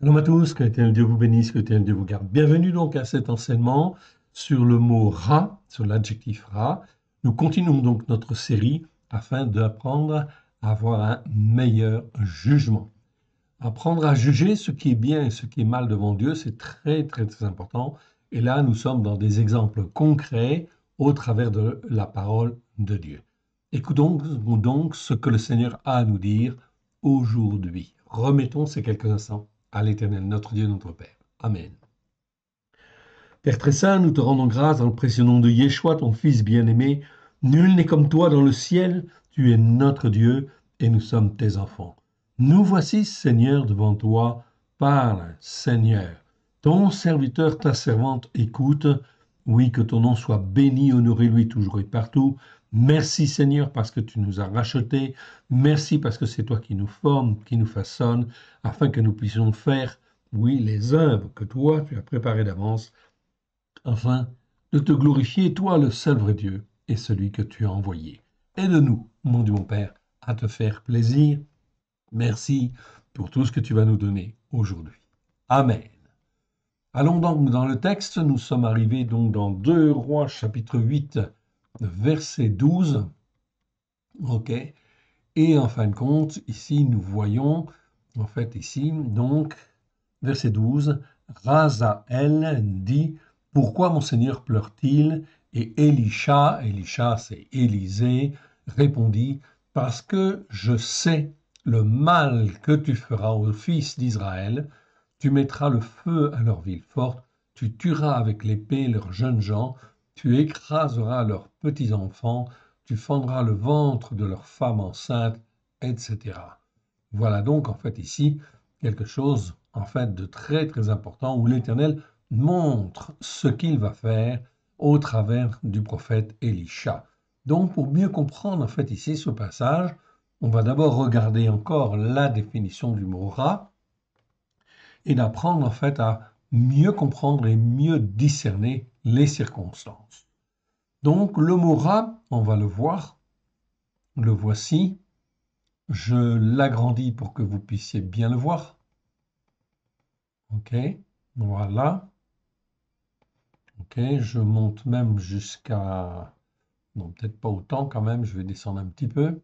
Shalom à tous, que l'Éternel Dieu vous bénisse, que l'Éternel Dieu vous garde. Bienvenue donc à cet enseignement sur le mot ra, sur l'adjectif ra. Nous continuons donc notre série afin d'apprendre à avoir un meilleur jugement. Apprendre à juger ce qui est bien et ce qui est mal devant Dieu, c'est très très très important. Et là, nous sommes dans des exemples concrets au travers de la parole de Dieu. Écoutons donc ce que le Seigneur a à nous dire aujourd'hui. Remettons ces quelques instants à l'Éternel, notre Dieu, notre Père. Amen. Père très saint, nous te rendons grâce dans le précieux nom de Yeshua, ton Fils bien-aimé. Nul n'est comme toi dans le ciel, tu es notre Dieu et nous sommes tes enfants. Nous voici, Seigneur, devant toi. Parle, Seigneur. Ton serviteur, ta servante, écoute. Oui, que ton nom soit béni, honoré, lui, toujours et partout. Merci, Seigneur, parce que tu nous as rachetés. Merci parce que c'est toi qui nous formes, qui nous façonne, afin que nous puissions faire, oui, les œuvres que toi, tu as préparées d'avance, afin de te glorifier, toi, le seul vrai Dieu, et celui que tu as envoyé. Aide-nous, mon Dieu, mon Père, à te faire plaisir. Merci pour tout ce que tu vas nous donner aujourd'hui. Amen. Allons donc dans le texte, nous sommes arrivés donc dans 2 Rois chapitre 8, verset 12. OK. Et en fin de compte, ici nous voyons, en fait ici, donc, verset 12, Razaël dit, pourquoi mon Seigneur pleure-t-il? Et Élisha c'est Élisée, répondit, parce que je sais le mal que tu feras aux fils d'Israël, tu mettras le feu à leurs villes fortes, tu tueras avec l'épée leurs jeunes gens, tu écraseras leurs petits-enfants, tu fendras le ventre de leurs femmes enceintes, etc. Voilà donc en fait ici quelque chose en fait de très très important où l'Éternel montre ce qu'il va faire au travers du prophète Élisha. Donc pour mieux comprendre en fait ici ce passage, on va d'abord regarder encore la définition du mot ra et d'apprendre en fait à mieux comprendre et mieux discerner les circonstances. Donc le mot ra, on va le voir, le voici. Je l'agrandis pour que vous puissiez bien le voir. OK, voilà. OK, je monte même jusqu'à... Non, peut-être pas autant quand même, je vais descendre un petit peu.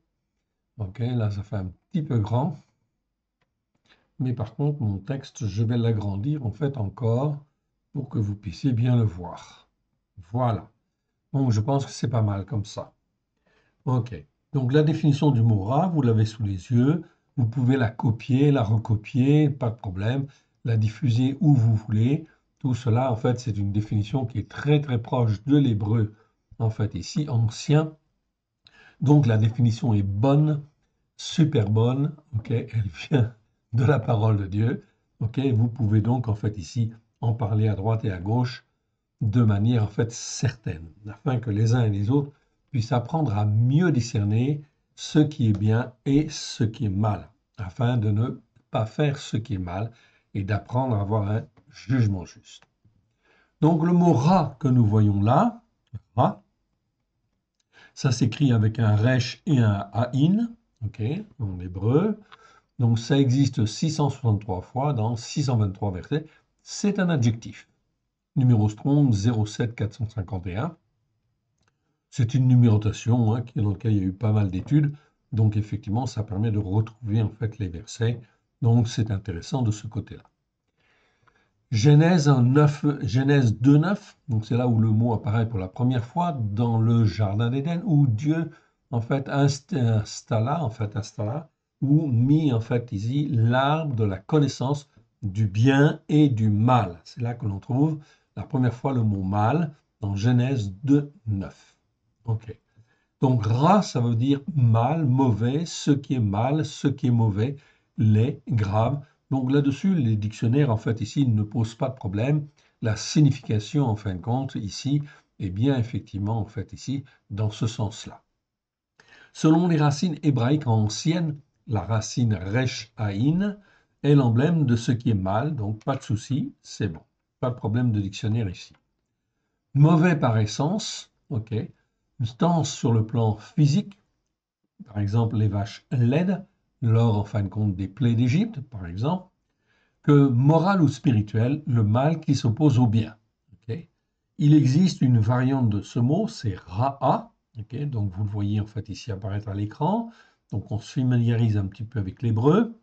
OK, là, ça fait un petit peu grand. Mais par contre, mon texte, je vais l'agrandir en fait encore pour que vous puissiez bien le voir. Voilà. Donc, je pense que c'est pas mal comme ça. OK. Donc, la définition du mot rat, vous l'avez sous les yeux. Vous pouvez la copier, la recopier, pas de problème. La diffuser où vous voulez. Tout cela, en fait, c'est une définition qui est très, très proche de l'hébreu, en fait, ici, ancien. Donc, la définition est bonne, super bonne. OK. Elle vient de la parole de Dieu. OK. Vous pouvez donc, en fait, ici, en parler à droite et à gauche de manière, en fait, certaine, afin que les uns et les autres puissent apprendre à mieux discerner ce qui est bien et ce qui est mal, afin de ne pas faire ce qui est mal et d'apprendre à avoir un jugement juste. Donc le mot ra que nous voyons là, ra, ça s'écrit avec un resh et un aïn, ok, en hébreu. Donc ça existe 663 fois dans 623 versets. C'est un adjectif. Numéro Strong 07451. C'est une numérotation dans laquelle il y a eu pas mal d'études. Donc effectivement, ça permet de retrouver en fait les versets. Donc c'est intéressant de ce côté-là. Genèse 2.9, donc c'est là où le mot apparaît pour la première fois dans le jardin d'Éden, où Dieu en fait installa ou mit en fait ici l'arbre de la connaissance du bien et du mal. C'est là que l'on trouve la première fois le mot mal dans Genèse 2.9. Ok. Donc ra, ça veut dire mal, mauvais, ce qui est mal, ce qui est mauvais, laid, grave. Donc là-dessus, les dictionnaires, en fait, ici, ne posent pas de problème. La signification, en fin de compte, ici, est bien effectivement, en fait, ici, dans ce sens-là. Selon les racines hébraïques anciennes, la racine resh haïn est l'emblème de ce qui est mal, donc pas de souci, c'est bon. Pas de problème de dictionnaire ici. Mauvais par essence, ok, tant sur le plan physique, par exemple les vaches laides, lors en fin de compte des plaies d'Égypte, par exemple, que moral ou spirituel, le mal qui s'oppose au bien. Okay. Il existe une variante de ce mot, c'est ra'a. Okay. Donc vous le voyez en fait ici apparaître à l'écran. Donc on se familiarise un petit peu avec l'hébreu.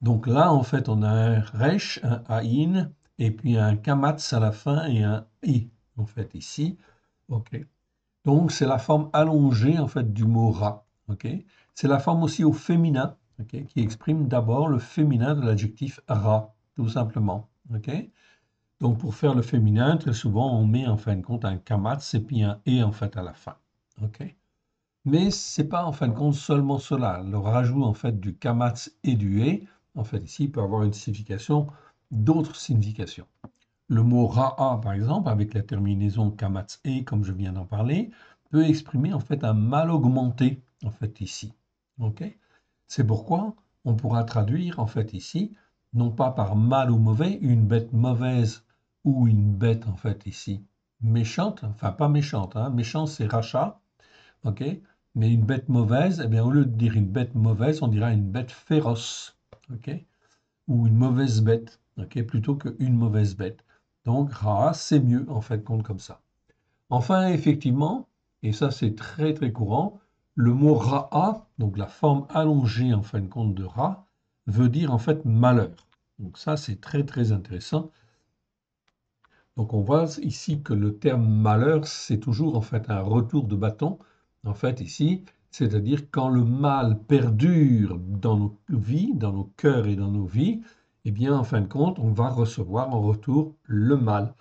Donc là, en fait, on a un resh, un aïn, et puis un kamatz à la fin et un i, en fait, ici. OK. Donc, c'est la forme allongée, en fait, du mot ra. OK. C'est la forme aussi au féminin, OK, qui exprime d'abord le féminin de l'adjectif ra, tout simplement. OK. Donc, pour faire le féminin, très souvent, on met, en fin de compte, un kamatz et puis un e, en fait, à la fin. OK. Mais c'est pas en fin de compte seulement cela. Le rajout en fait du kamatz et du e, en fait ici, peut avoir une signification, d'autres significations. Le mot ra'a, par exemple, avec la terminaison kamatz e, comme je viens d'en parler, peut exprimer en fait un mal augmenté, en fait ici. Ok. C'est pourquoi on pourra traduire en fait ici, non pas par mal ou mauvais, une bête mauvaise ou une bête en fait ici méchante, enfin pas méchante, hein, méchant c'est rachat, ok? Mais une bête mauvaise, eh bien, au lieu de dire une bête mauvaise, on dira une bête féroce, ok? Ou une mauvaise bête, ok? Plutôt qu'une mauvaise bête. Donc, Ra, c'est mieux, en fait, compte comme ça. Enfin, effectivement, et ça c'est très très courant, le mot Ra'a, donc la forme allongée en fin de compte de Ra, veut dire en fait malheur. Donc ça c'est très très intéressant. Donc on voit ici que le terme malheur, c'est toujours en fait un retour de bâton, en fait ici, c'est-à-dire quand le mal perdure dans nos vies, dans nos cœurs et dans nos vies, eh bien en fin de compte, on va recevoir en retour le mal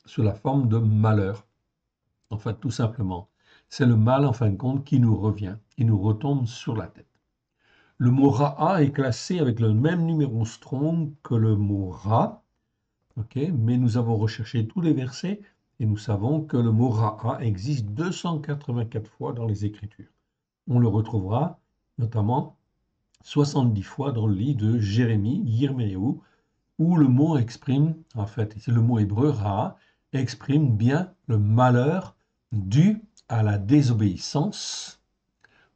sous la forme de malheur. En fait, tout simplement, c'est le mal en fin de compte qui nous revient, qui nous retombe sur la tête. Le mot Ra'a est classé avec le même numéro strong que le mot Ra, okay, mais nous avons recherché tous les versets et nous savons que le mot Ra'a existe 284 fois dans les Écritures. On le retrouvera notamment 70 fois dans le livre de Jérémie, Yirmeyahu, où le mot exprime, en fait, c'est le mot hébreu Ra'a, exprime bien le malheur dû à la désobéissance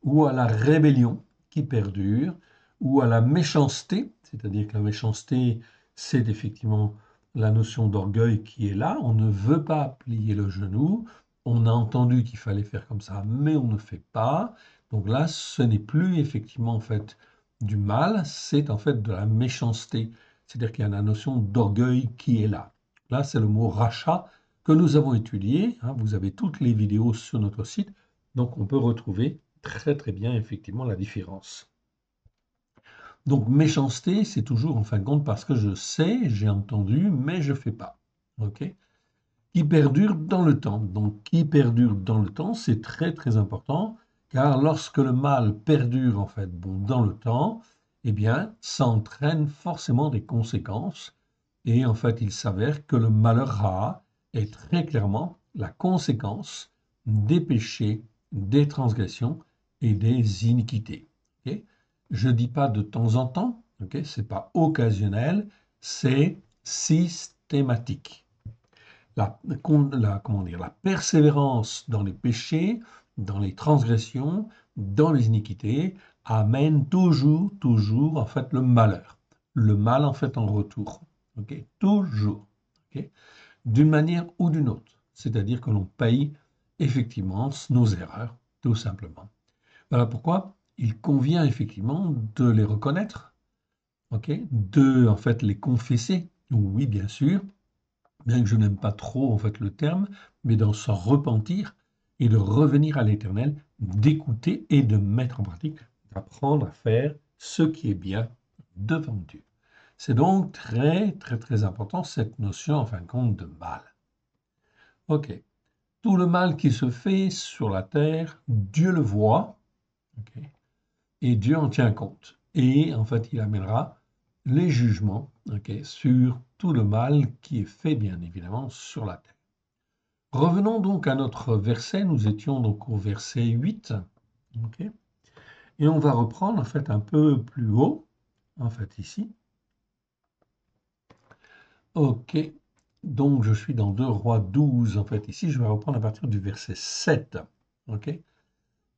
ou à la rébellion qui perdure ou à la méchanceté, c'est-à-dire que la méchanceté, c'est effectivement la notion d'orgueil qui est là, on ne veut pas plier le genou, on a entendu qu'il fallait faire comme ça, mais on ne fait pas. Donc là, ce n'est plus effectivement en fait du mal, c'est en fait de la méchanceté. C'est-à-dire qu'il y a la notion d'orgueil qui est là. Là, c'est le mot rachat que nous avons étudié. Hein, vous avez toutes les vidéos sur notre site, donc on peut retrouver très très bien effectivement la différence. Donc méchanceté, c'est toujours en fin de compte parce que je sais, j'ai entendu, mais je ne fais pas. Ok. Qui perdure dans le temps. Donc qui perdure dans le temps, c'est très très important, car lorsque le mal perdure en fait dans le temps, eh bien ça entraîne forcément des conséquences. Et en fait, il s'avère que le malheur Ra est très clairement la conséquence des péchés, des transgressions et des iniquités. Okay. Je ne dis pas de temps en temps, okay, ce n'est pas occasionnel, c'est systématique. Comment dire, la persévérance dans les péchés, dans les transgressions, dans les iniquités, amène toujours, toujours, en fait, le malheur. Le mal, en fait, en retour. Okay. Toujours. Okay. D'une manière ou d'une autre. C'est-à-dire que l'on paye effectivement nos erreurs, tout simplement. Voilà pourquoi il convient effectivement de les reconnaître, okay, de en fait les confesser, oui bien sûr, bien que je n'aime pas trop en fait le terme, mais d'en s'en repentir et de revenir à l'Éternel, d'écouter et de mettre en pratique, d'apprendre à faire ce qui est bien devant Dieu. C'est donc très très très important cette notion en fin de compte de mal. Ok, tout le mal qui se fait sur la terre, Dieu le voit, okay, et Dieu en tient compte. Et en fait, il amènera les jugements, okay, sur tout le mal qui est fait, bien évidemment, sur la terre. Revenons donc à notre verset. Nous étions donc au verset 8. Okay, et on va reprendre en fait un peu plus haut, en fait ici. Ok, donc je suis dans 2 Rois 12, en fait ici. Je vais reprendre à partir du verset 7. Ok,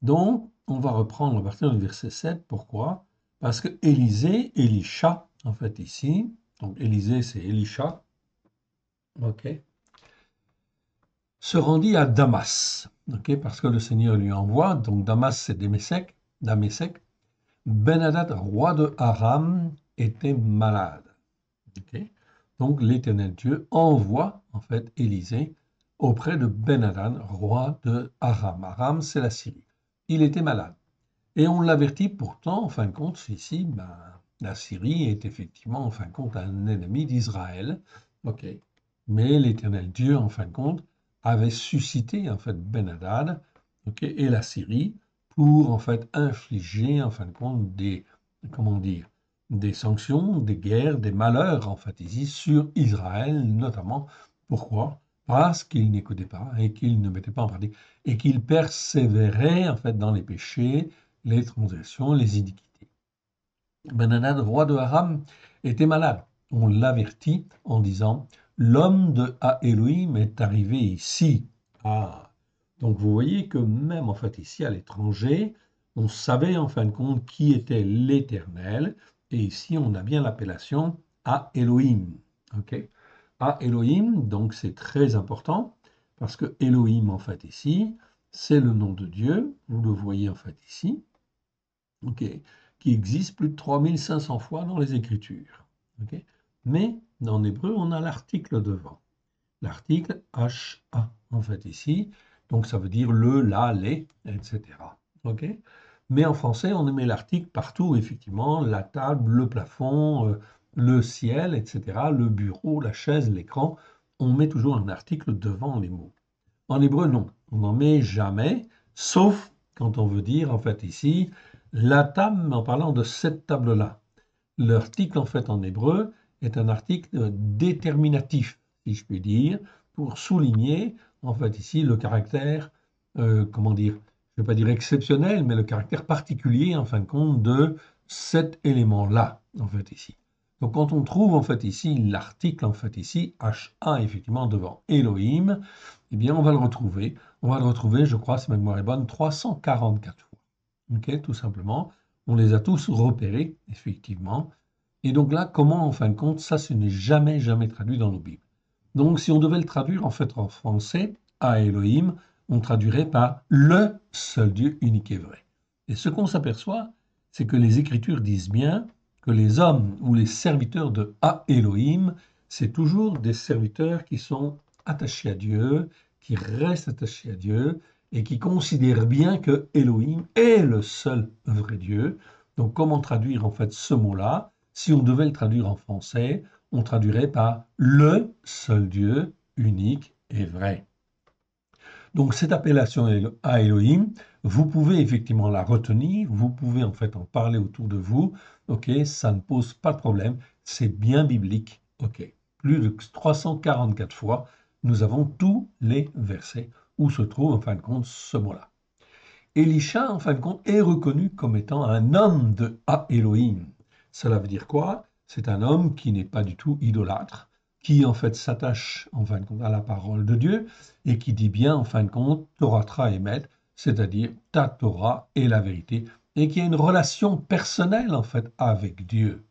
donc on va reprendre à partir du verset 7. Pourquoi? Parce que Élisée, Élisha, en fait, ici. Donc, Élisée, c'est Élisha. OK. Se rendit à Damas. OK, parce que le Seigneur lui envoie. Donc, Damas, c'est Damésec. Ben-Hadad, roi de Aram, était malade. OK. Donc, l'Éternel Dieu envoie, en fait, Élisée auprès de Ben-Hadad, roi de Aram. Aram, c'est la Syrie. Il était malade. Et on l'avertit pourtant, en fin de compte, ici, ben, la Syrie est effectivement, en fin de compte, un ennemi d'Israël. OK. Mais l'Éternel Dieu, en fin de compte, avait suscité, en fait, Ben-Hadad, OK, et la Syrie pour, en fait, infliger, en fin de compte, comment dire, des sanctions, des guerres, des malheurs, en fait, ici, sur Israël, notamment. Pourquoi? Parce qu'il n'écoutait pas et qu'il ne mettait pas en pratique et qu'il persévérait, en fait, dans les péchés, les transgressions, les iniquités. Ben-Hadad, roi de Aram, était malade. On l'avertit en disant, l'homme de Elohim est arrivé ici. Ah, donc vous voyez que même en fait ici à l'étranger, on savait en fin de compte qui était l'Éternel, et ici on a bien l'appellation à Elohim. Ok, à Elohim, donc c'est très important parce que Elohim en fait ici, c'est le nom de Dieu. Vous le voyez en fait ici. Ok, qui existe plus de 3500 fois dans les Écritures. Ok, mais en hébreu, on a l'article devant. L'article HA, en fait, ici. Donc, ça veut dire le, la, les, etc. Ok, mais en français, on met l'article partout, effectivement, la table, le plafond, le ciel, etc., le bureau, la chaise, l'écran. On met toujours un article devant les mots. En hébreu, non, on n'en met jamais, sauf quand on veut dire, en fait, ici, la table, en parlant de cette table-là. L'article, en fait, en hébreu, est un article déterminatif, si je puis dire, pour souligner, en fait, ici, le caractère, comment dire, je ne vais pas dire exceptionnel, mais le caractère particulier, en fin de compte, de cet élément-là, en fait, ici. Donc, quand on trouve, en fait, ici, l'article, en fait, ici, HA, effectivement, devant Elohim, eh bien, on va le retrouver. On va le retrouver, je crois, si ma mémoire est bonne, 344 fois. OK, tout simplement. On les a tous repérés, effectivement. Et donc là, comment, en fin de compte, ça, ce n'est jamais, jamais traduit dans nos Bibles. Donc, si on devait le traduire, en fait, en français, à Elohim, on traduirait par le seul Dieu unique et vrai. Et ce qu'on s'aperçoit, c'est que les Écritures disent bien que les hommes ou les serviteurs de A Elohim, c'est toujours des serviteurs qui sont attachés à Dieu, qui restent attachés à Dieu et qui considèrent bien que Elohim est le seul vrai Dieu. Donc, comment traduire en fait ce mot-là? Si on devait le traduire en français, on traduirait par le seul Dieu unique et vrai. Donc cette appellation à Elohim, vous pouvez effectivement la retenir, vous pouvez en fait en parler autour de vous, ok, ça ne pose pas de problème, c'est bien biblique, ok. Plus de 344 fois, nous avons tous les versets où se trouve en fin de compte ce mot-là. Élisha, en fin de compte, est reconnu comme étant un homme de Elohim. Cela veut dire quoi? C'est un homme qui n'est pas du tout idolâtre, qui en fait s'attache en fin de compte à la parole de Dieu et qui dit bien en fin de compte Torah Tra Emet, c'est-à-dire ta Torah est la vérité, et qui a une relation personnelle en fait avec Dieu,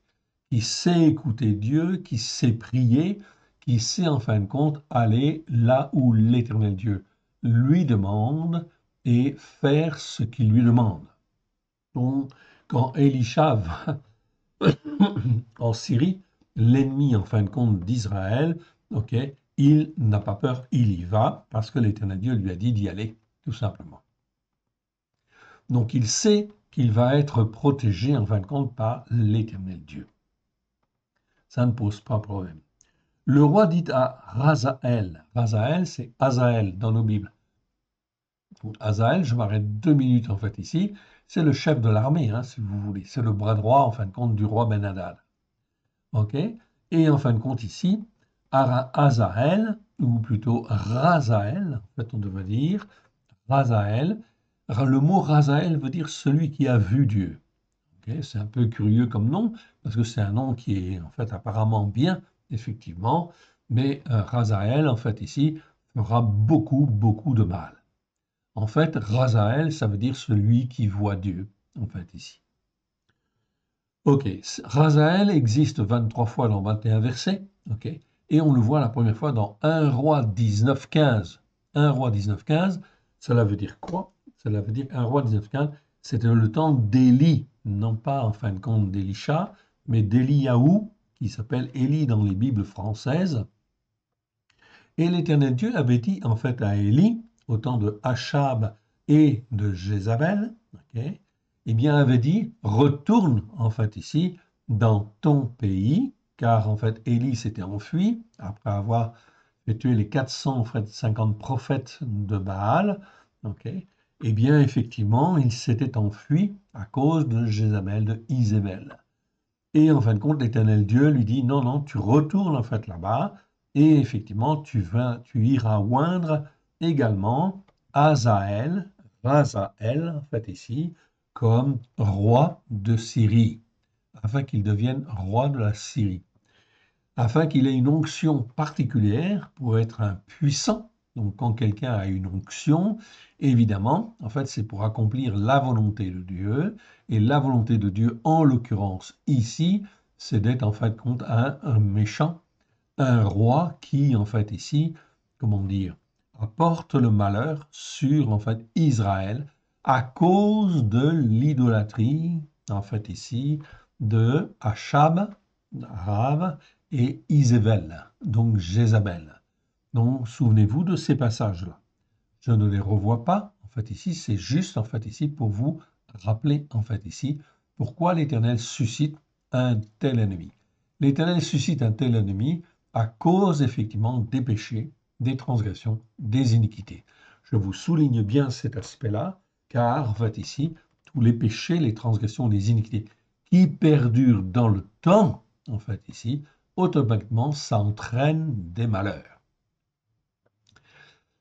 qui sait écouter Dieu, qui sait prier, qui sait en fin de compte aller là où l'Éternel Dieu lui demande et faire ce qu'il lui demande. Donc, quand Élisha va en Syrie, l'ennemi en fin de compte d'Israël, ok, il n'a pas peur, il y va parce que l'Éternel Dieu lui a dit d'y aller, tout simplement. Donc il sait qu'il va être protégé en fin de compte par l'Éternel Dieu. Ça ne pose pas de problème. Le roi dit à Razaël, Razaël c'est Azaël dans nos Bibles. Azaël, je m'arrête 2 minutes en fait ici, c'est le chef de l'armée, hein, si vous voulez. C'est le bras droit en fin de compte du roi Ben-Hadad. Ok. Et en fin de compte ici, Azaël, ou plutôt Razaël, en fait on devrait dire, Razaël, le mot Razaël veut dire celui qui a vu Dieu. Okay, c'est un peu curieux comme nom, parce que c'est un nom qui est en fait apparemment bien, effectivement, mais Razaël, en fait ici, fera beaucoup, beaucoup de mal. En fait, Razaël, ça veut dire celui qui voit Dieu, en fait ici. Ok, Razaël existe 23 fois dans 21 versets, ok, et on le voit la première fois dans 1 roi 19-15. 1 roi 19-15, cela veut dire quoi? Cela veut dire 1 roi 19-15, c'était le temps d'Élie, non pas en fin de compte d'Élisha, mais d'Éliaou, qui s'appelle Élie dans les Bibles françaises. Et l'Éternel Dieu avait dit en fait à Élie, au temps de Achab et de Jézabel, ok, eh bien avait dit, retourne en fait ici dans ton pays, car en fait Élie s'était enfui après avoir fait tuer les 450 prophètes de Baal, ok, eh bien effectivement il s'était enfui à cause de Jézabel, de Isabelle. Et en fin de compte, l'Éternel Dieu lui dit, non, non, tu retournes en fait là-bas, et effectivement, tu iras oindre également Azaël, Razaël, en fait ici, comme roi de Syrie, afin qu'il devienne roi de la Syrie, afin qu'il ait une onction particulière pour être un puissant. Donc, quand quelqu'un a une onction, évidemment, en fait, c'est pour accomplir la volonté de Dieu. Et la volonté de Dieu, en l'occurrence ici, c'est d'être en fait compte un méchant, un roi qui, en fait, ici, comment dire, apporte le malheur sur, en fait, Israël à cause de l'idolâtrie, en fait, ici, de Achab, Rav et Isabelle, donc Jézabel. Donc, souvenez-vous de ces passages-là. Je ne les revois pas. En fait, ici, c'est juste, en fait, ici, pour vous rappeler, en fait, ici, pourquoi l'Éternel suscite un tel ennemi. L'Éternel suscite un tel ennemi à cause, effectivement, des péchés, des transgressions, des iniquités. Je vous souligne bien cet aspect-là, car, en fait, ici, tous les péchés, les transgressions, les iniquités qui perdurent dans le temps, en fait, ici, automatiquement, ça entraîne des malheurs.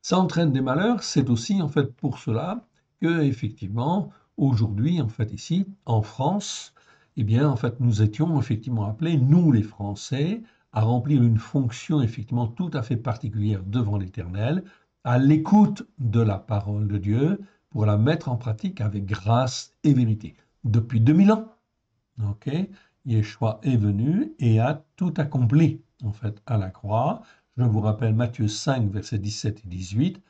Ça entraîne des malheurs, c'est aussi en fait pour cela que effectivement aujourd'hui en fait ici en France, eh bien en fait nous étions effectivement appelés nous les Français à remplir une fonction effectivement tout à fait particulière devant l'Éternel, à l'écoute de la parole de Dieu pour la mettre en pratique avec grâce et vérité. Depuis 2000 ans, ok, Yeshua est venu et a tout accompli en fait à la croix. Je vous rappelle Matthieu 5, versets 17 et 18,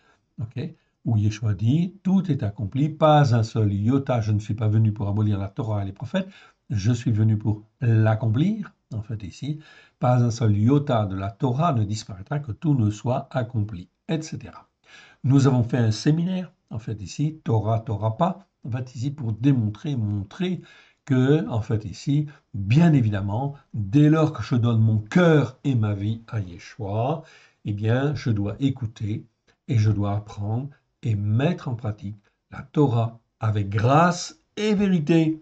ok, où Yeshua dit, tout est accompli, pas un seul iota, je ne suis pas venu pour abolir la Torah et les prophètes, je suis venu pour l'accomplir, en fait ici, pas un seul iota de la Torah ne disparaîtra, que tout ne soit accompli, etc. Nous avons fait un séminaire, en fait ici, Torah, Torah pas, en fait ici pour démontrer, montrer que, en fait ici, bien évidemment, dès lors que je donne mon cœur et ma vie à Yeshua, eh bien, je dois écouter et je dois apprendre et mettre en pratique la Torah avec grâce et vérité.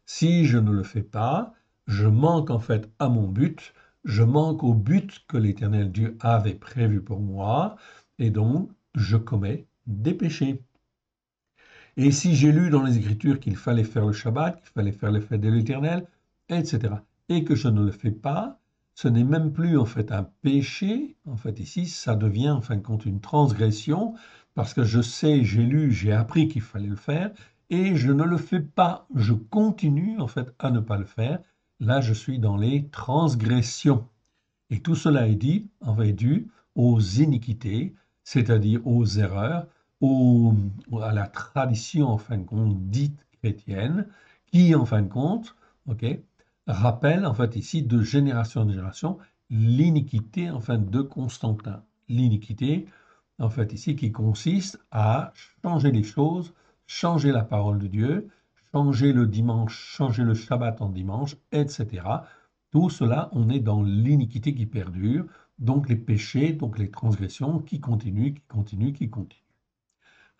Si je ne le fais pas, je manque en fait à mon but, je manque au but que l'Éternel Dieu avait prévu pour moi, et donc je commets des péchés. Et si j'ai lu dans les Écritures qu'il fallait faire le Shabbat, qu'il fallait faire les fêtes de l'Éternel, etc., et que je ne le fais pas, ce n'est même plus en fait un péché, en fait ici, ça devient en fin de compte une transgression, parce que je sais, j'ai lu, j'ai appris qu'il fallait le faire, et je ne le fais pas, je continue en fait à ne pas le faire. Là, je suis dans les transgressions. Et tout cela est dit, en fait, dû aux iniquités, c'est-à-dire aux erreurs, aux- à la tradition, en fin de compte, dite chrétienne, qui, en fin de compte, ok, rappelle, en fait, ici, de génération en génération, l'iniquité, en fin de Constantin. L'iniquité, en fait, ici, qui consiste à changer les choses, changer la parole de Dieu, changer le dimanche, changer le Shabbat en dimanche, etc. Tout cela, on est dans l'iniquité qui perdure, donc les péchés, donc les transgressions qui continuent, qui continuent, qui continuent.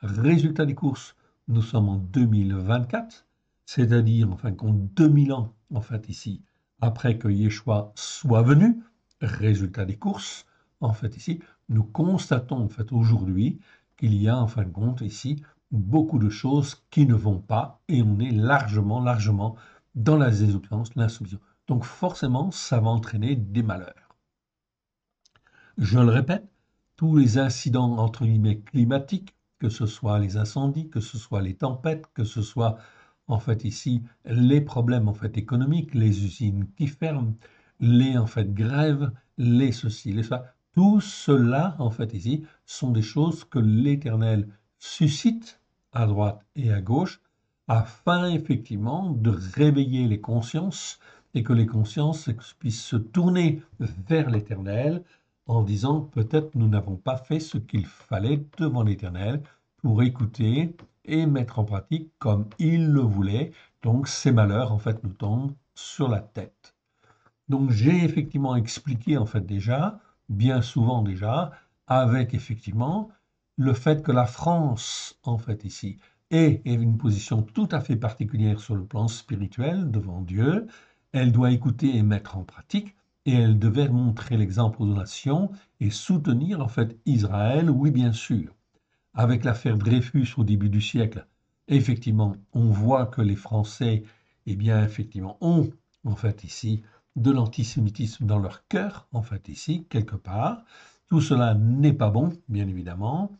Résultat des courses, nous sommes en 2024, c'est-à-dire en fin de compte 2000 ans, en fait ici, après que Yeshua soit venu. Résultat des courses, en fait ici, nous constatons en fait aujourd'hui qu'il y a en fin de compte ici beaucoup de choses qui ne vont pas et on est largement, largement dans la désobéissance, l'insoumission. Donc forcément, ça va entraîner des malheurs. Je le répète, tous les incidents entre guillemets climatiques, que ce soit les incendies, que ce soit les tempêtes, que ce soit en fait ici les problèmes en fait économiques, les usines qui ferment, les en fait grèves, les ceci, les ça. Tout cela en fait ici sont des choses que l'Éternel suscite à droite et à gauche afin effectivement de réveiller les consciences et que les consciences puissent se tourner vers l'Éternel en disant peut-être nous n'avons pas fait ce qu'il fallait devant l'Éternel pour écouter et mettre en pratique comme il le voulait. Donc ces malheurs en fait nous tombent sur la tête. Donc j'ai effectivement expliqué en fait déjà, bien souvent déjà, avec effectivement le fait que la France en fait ici est une position tout à fait particulière sur le plan spirituel devant Dieu. Elle doit écouter et mettre en pratique et elle devait montrer l'exemple aux nations et soutenir en fait Israël, oui bien sûr. Avec l'affaire Dreyfus au début du siècle, effectivement, on voit que les Français, eh bien, effectivement, ont, en fait, ici, de l'antisémitisme dans leur cœur, en fait, ici, quelque part. Tout cela n'est pas bon, bien évidemment.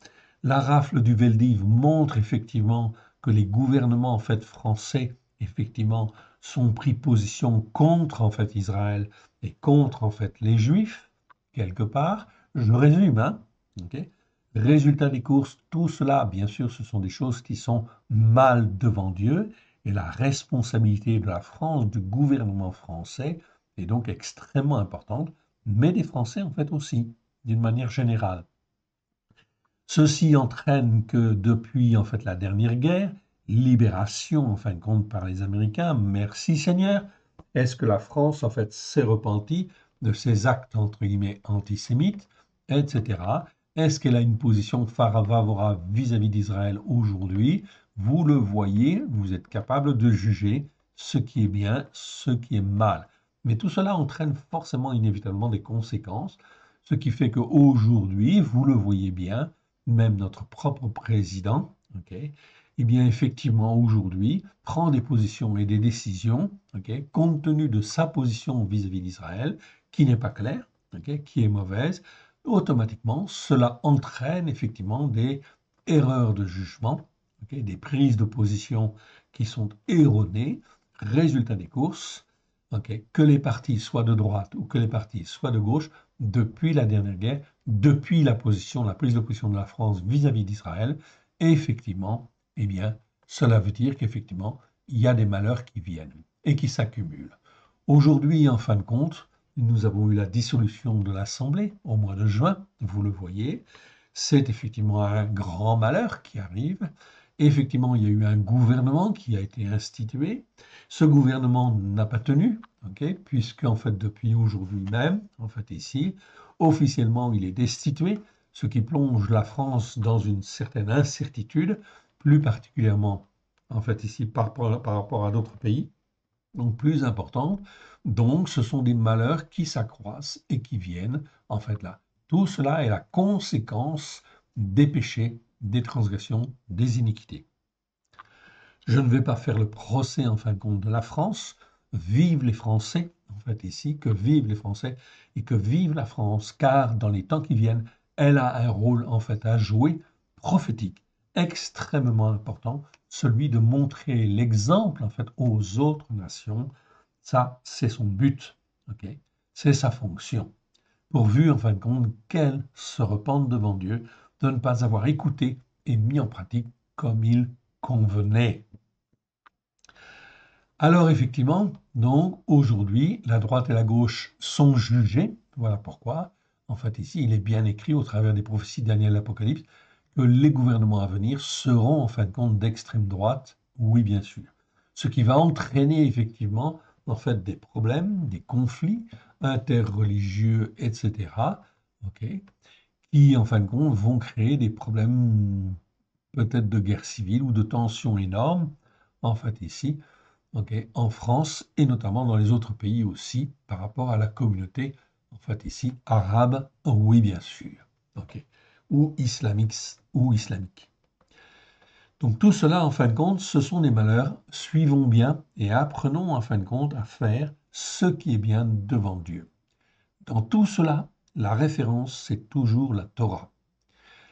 La rafle du Veldiv montre effectivement que les gouvernements, en fait, français, effectivement, sont pris position contre, en fait, Israël et contre, en fait, les Juifs, quelque part. Je résume, hein, ok. Résultat des courses, tout cela, bien sûr, ce sont des choses qui sont mal devant Dieu et la responsabilité de la France, du gouvernement français, est donc extrêmement importante, mais des Français en fait aussi, d'une manière générale. Ceci entraîne que depuis en fait la dernière guerre, libération en fin de compte par les Américains, merci Seigneur, est-ce que la France en fait s'est repentie de ses actes entre guillemets antisémites, etc. Est-ce qu'elle a une position favorable vis-à-vis d'Israël aujourd'hui? Vous le voyez, vous êtes capable de juger ce qui est bien, ce qui est mal. Mais tout cela entraîne forcément inévitablement des conséquences, ce qui fait qu'aujourd'hui, vous le voyez bien, même notre propre président, okay, eh bien effectivement aujourd'hui prend des positions et des décisions, okay, compte tenu de sa position vis-à-vis d'Israël, qui n'est pas claire, okay, qui est mauvaise, automatiquement cela entraîne effectivement des erreurs de jugement, okay, des prises de position qui sont erronées, résultat des courses, okay, que les partis soient de droite ou que les partis soient de gauche, depuis la dernière guerre, depuis la prise de position de la France vis-à-vis d'Israël, et effectivement, eh bien, cela veut dire qu'effectivement, il y a des malheurs qui viennent et qui s'accumulent. Aujourd'hui, en fin de compte, nous avons eu la dissolution de l'Assemblée au mois de juin, vous le voyez. C'est effectivement un grand malheur qui arrive. Effectivement, il y a eu un gouvernement qui a été institué. Ce gouvernement n'a pas tenu, okay, puisque en fait depuis aujourd'hui même, en fait ici, officiellement il est destitué, ce qui plonge la France dans une certaine incertitude, plus particulièrement en fait ici par rapport à d'autres pays, donc plus importante. Donc ce sont des malheurs qui s'accroissent et qui viennent en fait là. Tout cela est la conséquence des péchés, des transgressions, des iniquités. Je ne vais pas faire le procès en fin de compte de la France. Vive les Français, en fait ici, que vivent les Français et que vive la France, car dans les temps qui viennent, elle a un rôle en fait à jouer prophétique, extrêmement important, celui de montrer l'exemple en fait aux autres nations. Ça, c'est son but, ok? C'est sa fonction. Pourvu en fin de compte qu'elle se repente devant Dieu de ne pas avoir écouté et mis en pratique comme il convenait. Alors effectivement, donc aujourd'hui, la droite et la gauche sont jugées. Voilà pourquoi, en fait, ici, il est bien écrit au travers des prophéties de Daniel et l'Apocalypse que les gouvernements à venir seront en fin de compte d'extrême droite, oui bien sûr. Ce qui va entraîner effectivement en fait des problèmes, des conflits interreligieux, etc. Ok, qui en fin de compte vont créer des problèmes peut-être de guerre civile ou de tensions énormes, en fait ici, okay, en France et notamment dans les autres pays aussi par rapport à la communauté, en fait ici, arabe, oui bien sûr, okay, ou islamique. Donc tout cela, en fin de compte, ce sont des malheurs. Suivons bien et apprenons en fin de compte à faire ce qui est bien devant Dieu. Dans tout cela, la référence, c'est toujours la Torah.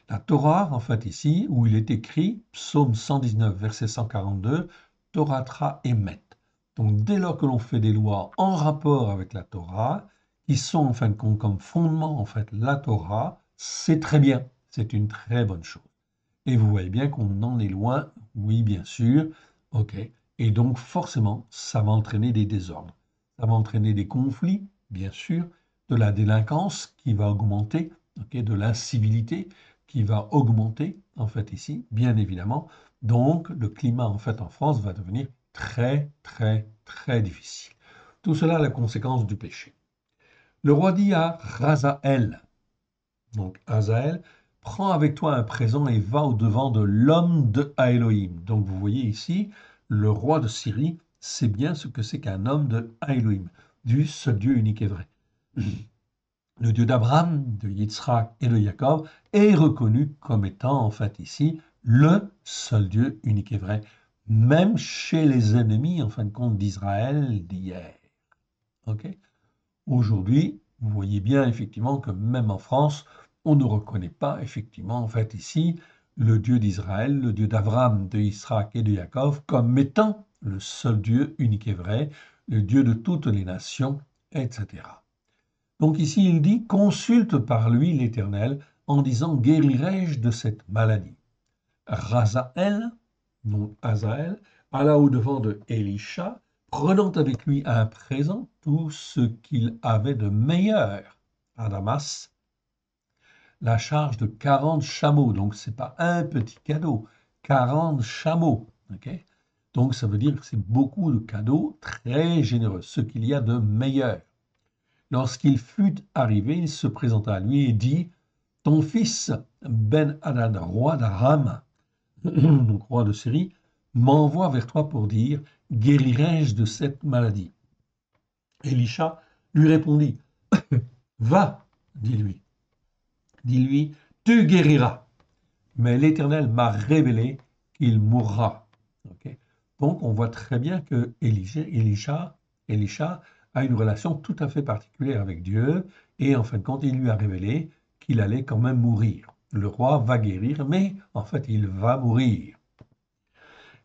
La Torah, en fait ici, où il est écrit, psaume 119, verset 142, Toratra Emet. Donc dès lors que l'on fait des lois en rapport avec la Torah, qui sont en fin de compte comme fondement en fait la Torah, c'est très bien, c'est une très bonne chose. Et vous voyez bien qu'on en est loin, oui bien sûr, ok. Et donc forcément, ça va entraîner des désordres, ça va entraîner des conflits, bien sûr, de la délinquance qui va augmenter, ok, de l'incivilité qui va augmenter en fait ici, bien évidemment. Donc le climat en fait en France va devenir très très très difficile. Tout cela est la conséquence du péché. Le roi dit à Razaël, donc Hazaël, prends avec toi un présent et va au-devant de l'homme de Elohim. Donc vous voyez ici, le roi de Syrie sait bien ce que c'est qu'un homme de Elohim, du seul Dieu unique et vrai. Le Dieu d'Abraham, de Yitzhak et de Jacob est reconnu comme étant en fait ici le seul Dieu unique et vrai, même chez les ennemis en fin de compte d'Israël d'hier. Ok. Aujourd'hui, vous voyez bien effectivement que même en France, on ne reconnaît pas effectivement en fait ici le Dieu d'Israël, le Dieu d'Abraham, de Isaac et de Jacob comme étant le seul Dieu unique et vrai, le Dieu de toutes les nations, etc. Donc ici il dit consulte par lui l'Éternel en disant guérirai-je de cette maladie. Razaël, donc Hazaël, alla au-devant de Élisha, prenant avec lui un présent tout ce qu'il avait de meilleur à Damas, la charge de 40 chameaux. Donc ce n'est pas un petit cadeau, 40 chameaux. Okay, donc ça veut dire que c'est beaucoup de cadeaux très généreux, ce qu'il y a de meilleur. Lorsqu'il fut arrivé, il se présenta à lui et dit, ton fils Ben-Hadad, roi d'Aram, donc roi de Syrie, m'envoie vers toi pour dire, guérirai-je de cette maladie? Élisha lui répondit, va, dis-lui, tu guériras. Mais l'Éternel m'a révélé qu'il mourra. Okay. Donc on voit très bien que Élisha a une relation tout à fait particulière avec Dieu, et en fin de compte, il lui a révélé qu'il allait quand même mourir. Le roi va guérir, mais en fait, il va mourir.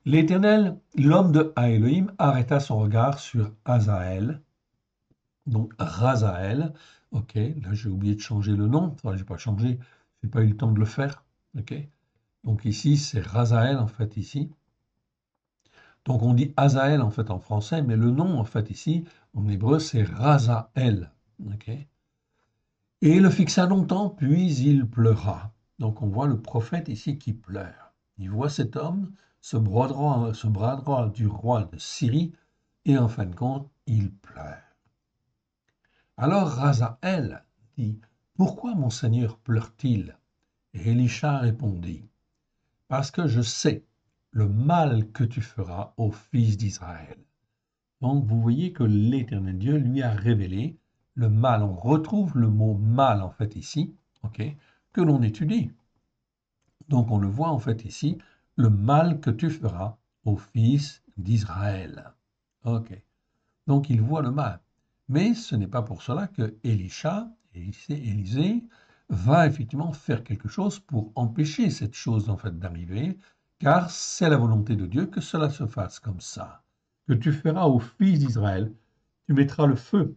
L'Éternel, l'homme de Elohim, arrêta son regard sur Hazaël, donc Razaël. Ok, là j'ai oublié de changer le nom, enfin j'ai pas changé, j'ai pas eu le temps de le faire. Ok, donc ici c'est Razaël en fait ici. Donc on dit Hazaël en fait en français, mais le nom en fait ici en hébreu c'est Razaël. Ok, et il le fixa longtemps, puis il pleura. Donc on voit le prophète ici qui pleure. Il voit cet homme, ce bras droit du roi de Syrie, et en fin de compte, il pleure. Alors Razaël dit, pourquoi mon Seigneur pleure-t-il? Et Élisha répondit, parce que je sais le mal que tu feras aux fils d'Israël. Donc vous voyez que l'Éternel Dieu lui a révélé le mal. On retrouve le mot mal en fait ici, ok, que l'on étudie. Donc on le voit en fait ici, le mal que tu feras aux fils d'Israël. Ok. Donc il voit le mal. Mais ce n'est pas pour cela que Élisée, va effectivement faire quelque chose pour empêcher cette chose en fait d'arriver, car c'est la volonté de Dieu que cela se fasse comme ça. Que tu feras aux fils d'Israël, tu mettras le feu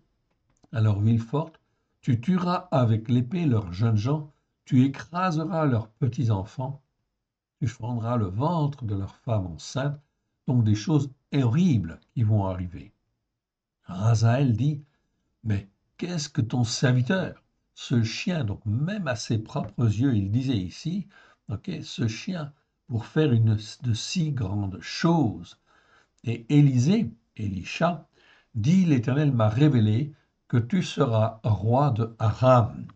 à leurs villes fortes, tu tueras avec l'épée leurs jeunes gens, tu écraseras leurs petits enfants, tu fendras le ventre de leurs femmes enceintes, donc des choses horribles qui vont arriver. Razaël dit, mais qu'est-ce que ton serviteur, ce chien, donc même à ses propres yeux, il disait ici, ok, ce chien, pour faire de si grandes choses. Et Élisha, dit l'Éternel m'a révélé que tu seras roi de Aram.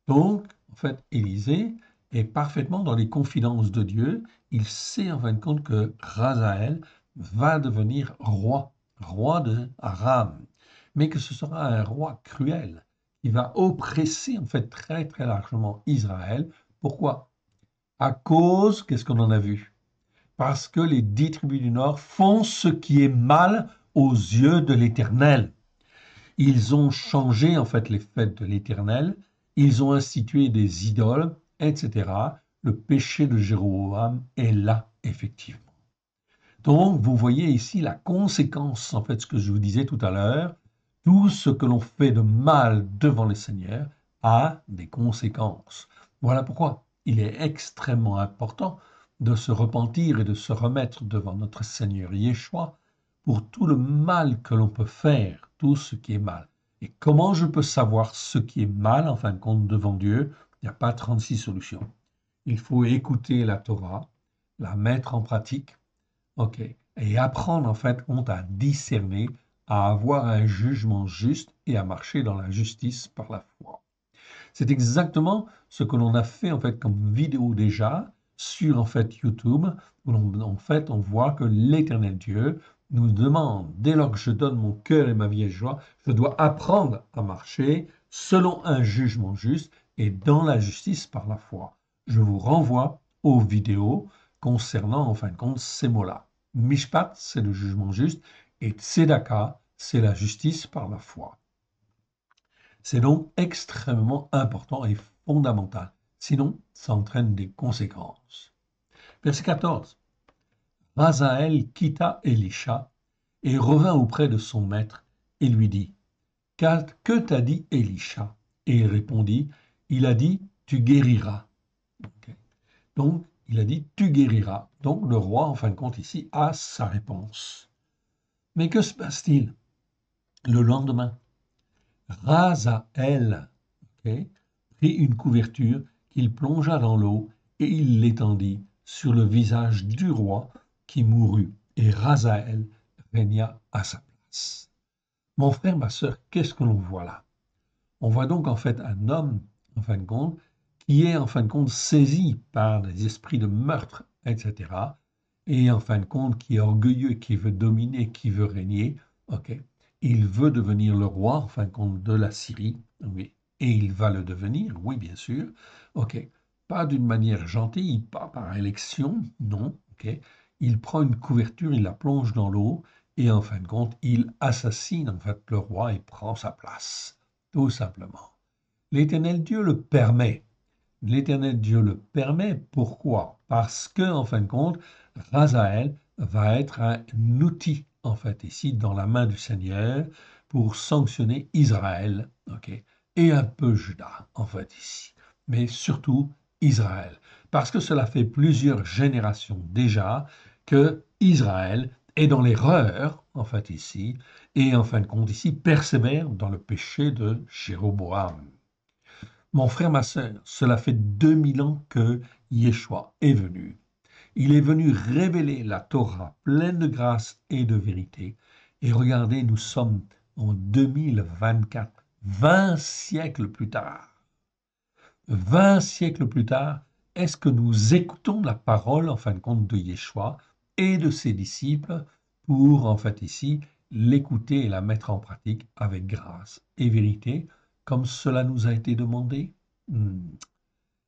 Donc, en fait, Élisée est parfaitement dans les confidences de Dieu. Il sait en fin de compte que Razaël va devenir roi de Aram, mais que ce sera un roi cruel qui va oppresser en fait très très largement Israël. Pourquoi? À cause, qu'est-ce qu'on en a vu? Parce que les 10 tribus du Nord font ce qui est mal aux yeux de l'Éternel. Ils ont changé en fait les fêtes de l'Éternel, ils ont institué des idoles, etc. Le péché de Jéroboam est là, effectivement. Donc, vous voyez ici la conséquence, en fait, ce que je vous disais tout à l'heure, tout ce que l'on fait de mal devant le Seigneur a des conséquences. Voilà pourquoi il est extrêmement important de se repentir et de se remettre devant notre Seigneur Yeshua pour tout le mal que l'on peut faire, tout ce qui est mal. Et comment je peux savoir ce qui est mal, en fin de compte, devant Dieu? Il n'y a pas 36 solutions. Il faut écouter la Torah, la mettre en pratique, ok, et apprendre en fait à discerner, à avoir un jugement juste et à marcher dans la justice par la foi. C'est exactement ce que l'on a fait en fait comme vidéo déjà sur en fait YouTube, où en fait on voit que l'Éternel Dieu nous demande, dès lors que je donne mon cœur et ma vie à joie, je dois apprendre à marcher selon un jugement juste et dans la justice par la foi. Je vous renvoie aux vidéos concernant en fin de compte ces mots-là. Mishpat, c'est le jugement juste, et Tzedaka, c'est la justice par la foi. C'est donc extrêmement important et fondamental. Sinon, ça entraîne des conséquences. Verset 14. Hazaël quitta Élisha et revint auprès de son maître et lui dit, que t'a dit Élisha? Et il répondit, il a dit, tu guériras. Okay. Donc, il a dit, tu guériras. Donc, le roi, en fin de compte, ici, a sa réponse. Mais que se passe-t-il le lendemain? Hazaël, okay, prit une couverture qu'il plongea dans l'eau et il l'étendit sur le visage du roi qui mourut. Et Hazaël régna à sa place. Mon frère, ma sœur, qu'est-ce que l'on voit là? On voit donc en fait un homme, en fin de compte, qui est en fin de compte saisi par des esprits de meurtre, etc. Et en fin de compte, qui est orgueilleux, qui veut dominer, qui veut régner. Ok, il veut devenir le roi, en fin de compte, de la Syrie. Oui, et il va le devenir, oui, bien sûr. Ok, pas d'une manière gentille, pas par élection, non. Ok, il prend une couverture, il la plonge dans l'eau, et en fin de compte, il assassine en fait le roi et prend sa place, tout simplement. L'Éternel Dieu le permet. L'Éternel Dieu le permet. Pourquoi? Parce que, en fin de compte, Razaël va être un outil, en fait, ici, dans la main du Seigneur pour sanctionner Israël, ok, et un peu Juda, en fait, ici. Mais surtout Israël. Parce que cela fait plusieurs générations déjà que Israël est dans l'erreur, en fait, ici, et en fin de compte, ici, persévère dans le péché de Jéroboam. Mon frère, ma sœur, cela fait 2000 ans que Yeshua est venu. Il est venu révéler la Torah pleine de grâce et de vérité. Et regardez, nous sommes en 2024, 20 siècles plus tard. 20 siècles plus tard, est-ce que nous écoutons la parole, en fin de compte, de Yeshua et de ses disciples pour, en fait, ici, l'écouter et la mettre en pratique avec grâce et vérité, comme cela nous a été demandé?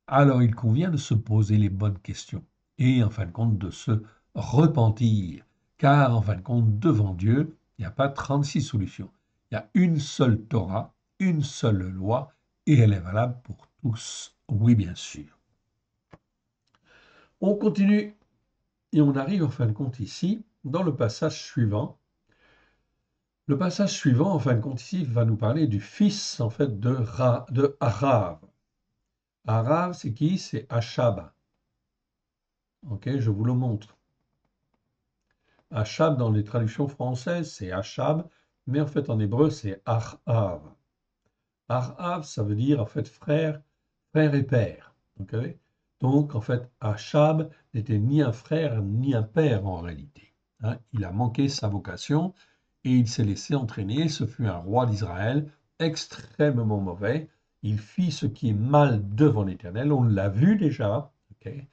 Alors il convient de se poser les bonnes questions et, en fin de compte, de se repentir, car, en fin de compte, devant Dieu, il n'y a pas 36 solutions. Il y a une seule Torah, une seule loi, et elle est valable pour tous. Oui, bien sûr. On continue et on arrive en fin de compte ici dans le passage suivant. Le passage suivant, en fin de compte ici, va nous parler du fils en fait de Arav. Arav, c'est qui? C'est Achab. Ok, je vous le montre. Achab, dans les traductions françaises, c'est Achab, mais en fait en hébreu, c'est Arav. Arav, ça veut dire en fait frère, frère et père. Okay. Donc en fait, Achab n'était ni un frère ni un père en réalité. Hein. Il a manqué sa vocation et il s'est laissé entraîner. Ce fut un roi d'Israël extrêmement mauvais. Il fit ce qui est mal devant l'Éternel. On l'a vu déjà. Okay.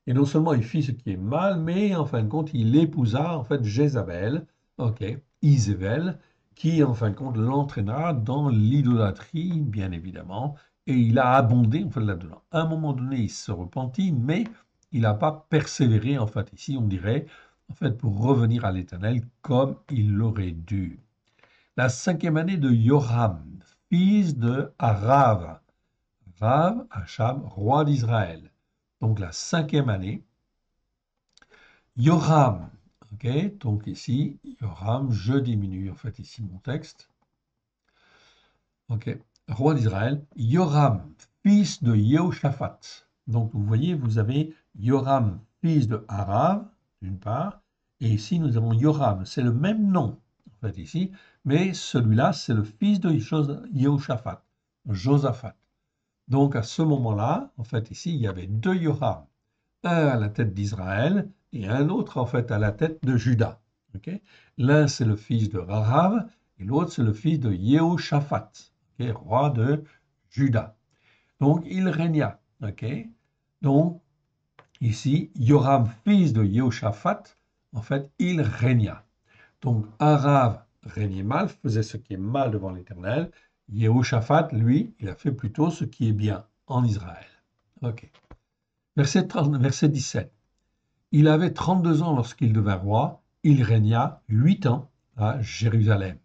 Et non seulement il fit ce qui est mal, mais en fin de compte, il épousa en fait Jézabel, ok, Isével, qui en fin de compte l'entraîna dans l'idolâtrie, bien évidemment, et il a abondé en fait là-dedans. À un moment donné, il se repentit, mais il n'a pas persévéré, en fait, ici, on dirait, en fait, pour revenir à l'Éternel comme il l'aurait dû. La 5e année de Joram, fils de Arav, Rav, Achab, roi d'Israël. Donc la 5e année, Joram, Ok, donc ici, Yoram, je diminue en fait ici mon texte. Ok, roi d'Israël, Yoram, fils de Yehoshaphat. Donc vous voyez, vous avez Yoram, fils de Harav, d'une part, et ici nous avons Yoram, c'est le même nom en fait ici, mais celui-là c'est le fils de Yehoshaphat, Josaphat. Donc à ce moment-là, en fait ici, il y avait deux Yoram, un à la tête d'Israël et un autre en fait à la tête de Juda. Okay. L'un c'est le fils de Harav et l'autre c'est le fils de Yehoshaphat, okay, roi de Juda. Donc il régna. Okay. Donc ici, Yoram, fils de Yehoshaphat, en fait, il régna. Donc Harav régnait mal, faisait ce qui est mal devant l'Éternel. Yehoshaphat, lui, il a fait plutôt ce qui est bien en Israël. Ok. Verset 17. Il avait 32 ans lorsqu'il devint roi. Il régna 8 ans à Jérusalem.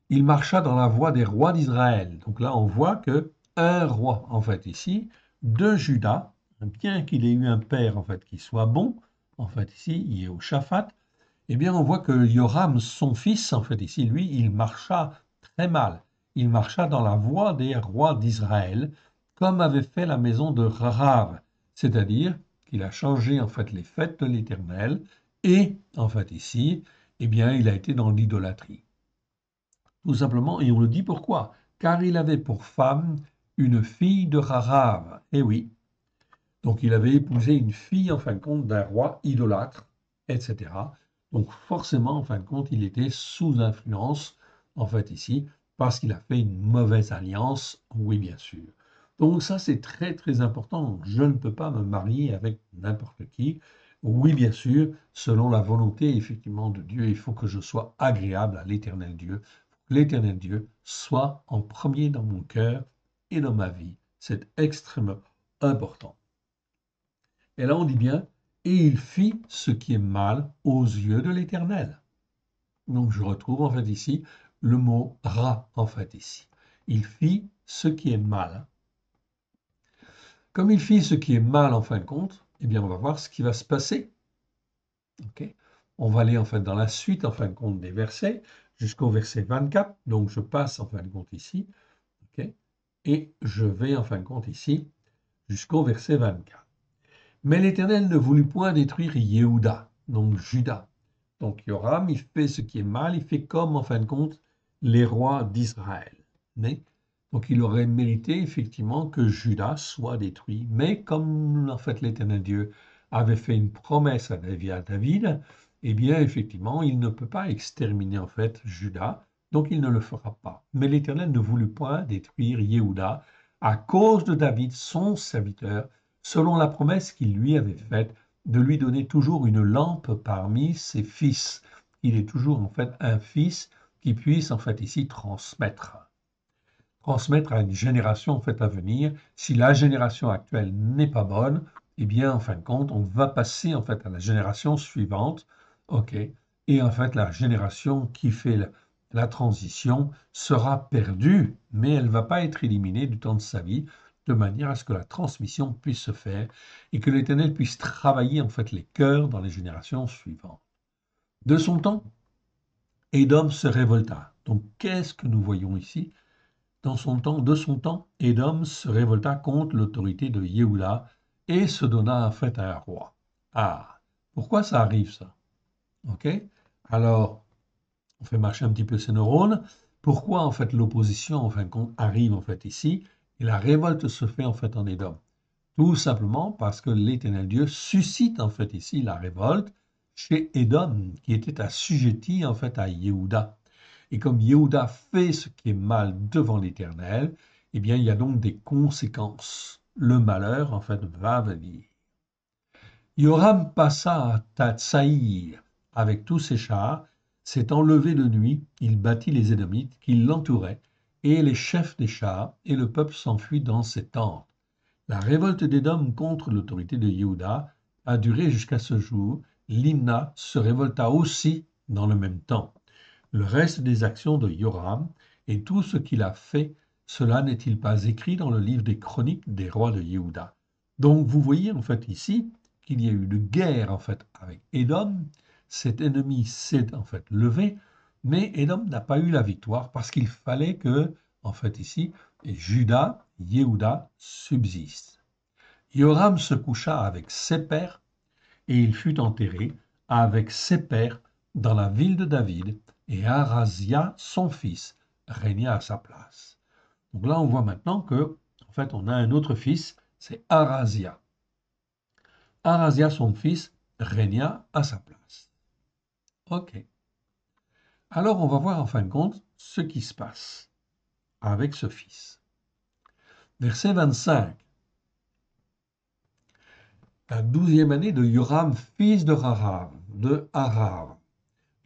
Il marcha dans la voie des rois d'Israël. Donc là, on voit que un roi, en fait, ici, de Juda, bien qu'il ait eu un père, en fait, qui soit bon, en fait, ici, Yehoshaphat, eh bien, on voit que Yoram, son fils, en fait, ici, lui, il marcha très mal. Il marcha dans la voie des rois d'Israël, comme avait fait la maison de Rahav, c'est-à-dire qu'il a changé, en fait, les fêtes de l'Éternel, et, en fait, ici, eh bien, il a été dans l'idolâtrie. Tout simplement, et on le dit pourquoi? Car il avait pour femme une fille de Rahav. Eh oui, donc il avait épousé une fille, en fin de compte, d'un roi idolâtre, etc. Donc forcément, en fin de compte, il était sous influence, en fait, ici, parce qu'il a fait une mauvaise alliance, oui, bien sûr. Donc ça, c'est très, très important. Je ne peux pas me marier avec n'importe qui. Oui, bien sûr, selon la volonté, effectivement, de Dieu, il faut que je sois agréable à l'Éternel Dieu. L'Éternel Dieu soit en premier dans mon cœur et dans ma vie. C'est extrêmement important. Et là, on dit bien, et il fit ce qui est mal aux yeux de l'Éternel. Donc, je retrouve en fait ici le mot ra, en fait ici. Il fit ce qui est mal. Comme il fit ce qui est mal en fin de compte, eh bien, on va voir ce qui va se passer. Okay. On va aller en fait dans la suite, en fin de compte, des versets, jusqu'au verset 24. Donc, je passe en fin de compte ici. Okay. Et je vais en fin de compte ici jusqu'au verset 24. Mais l'Éternel ne voulut point détruire Yehuda, donc Juda. Donc Yoram, il fait ce qui est mal, il fait comme, en fin de compte, les rois d'Israël. Donc il aurait mérité effectivement que Juda soit détruit. Mais comme, en fait, l'Éternel Dieu avait fait une promesse à David, eh bien, effectivement, il ne peut pas exterminer, en fait, Juda. Donc il ne le fera pas. Mais l'Éternel ne voulut point détruire Yehuda à cause de David, son serviteur, selon la promesse qu'il lui avait faite de lui donner toujours une lampe parmi ses fils. Il est toujours en fait un fils qui puisse en fait ici transmettre à une génération en fait à venir. Si la génération actuelle n'est pas bonne, eh bien en fin de compte, on va passer en fait à la génération suivante, ok. Et en fait, la génération qui fait la transition sera perdue, mais elle ne va pas être éliminée du temps de sa vie, de manière à ce que la transmission puisse se faire et que l'Éternel puisse travailler en fait les cœurs dans les générations suivantes. De son temps, Édom se révolta. Donc, qu'est-ce que nous voyons ici? De son temps, Édom se révolta contre l'autorité de Yehoula et se donna en fait à un roi. Ah, pourquoi ça arrive ça? Ok? Alors, on fait marcher un petit peu ses neurones. Pourquoi en fait l'opposition en fin de compte arrive en fait ici et la révolte se fait en fait en Édom? Tout simplement parce que l'Éternel Dieu suscite en fait ici la révolte chez Édom, qui était assujetti en fait à Yehuda. Et comme Yehuda fait ce qui est mal devant l'Éternel, eh bien il y a donc des conséquences. Le malheur en fait va venir. Yoram passa à Tsaïr avec tous ses chars, s'étant levé de nuit, il battit les Édomites qui l'entouraient, et les chefs des chars, et le peuple s'enfuit dans ses tentes. La révolte d'Édom contre l'autorité de Yehuda a duré jusqu'à ce jour. Limna se révolta aussi dans le même temps. Le reste des actions de Yoram et tout ce qu'il a fait, cela n'est-il pas écrit dans le livre des chroniques des rois de Yehuda? Donc vous voyez en fait ici qu'il y a eu une guerre en fait avec Édom. cet ennemi s'est en fait levé, mais Édom n'a pas eu la victoire parce qu'il fallait que, en fait ici, Juda, Yehuda subsiste. Yoram se coucha avec ses pères et il fut enterré avec ses pères dans la ville de David et Arazia, son fils, régna à sa place. Donc là, on voit maintenant que, en fait, on a un autre fils, c'est Arazia. Arazia, son fils, régna à sa place. Ok. Alors, on va voir en fin de compte ce qui se passe avec ce fils. Verset 25. La 12e année de Yoram, fils de Ahav.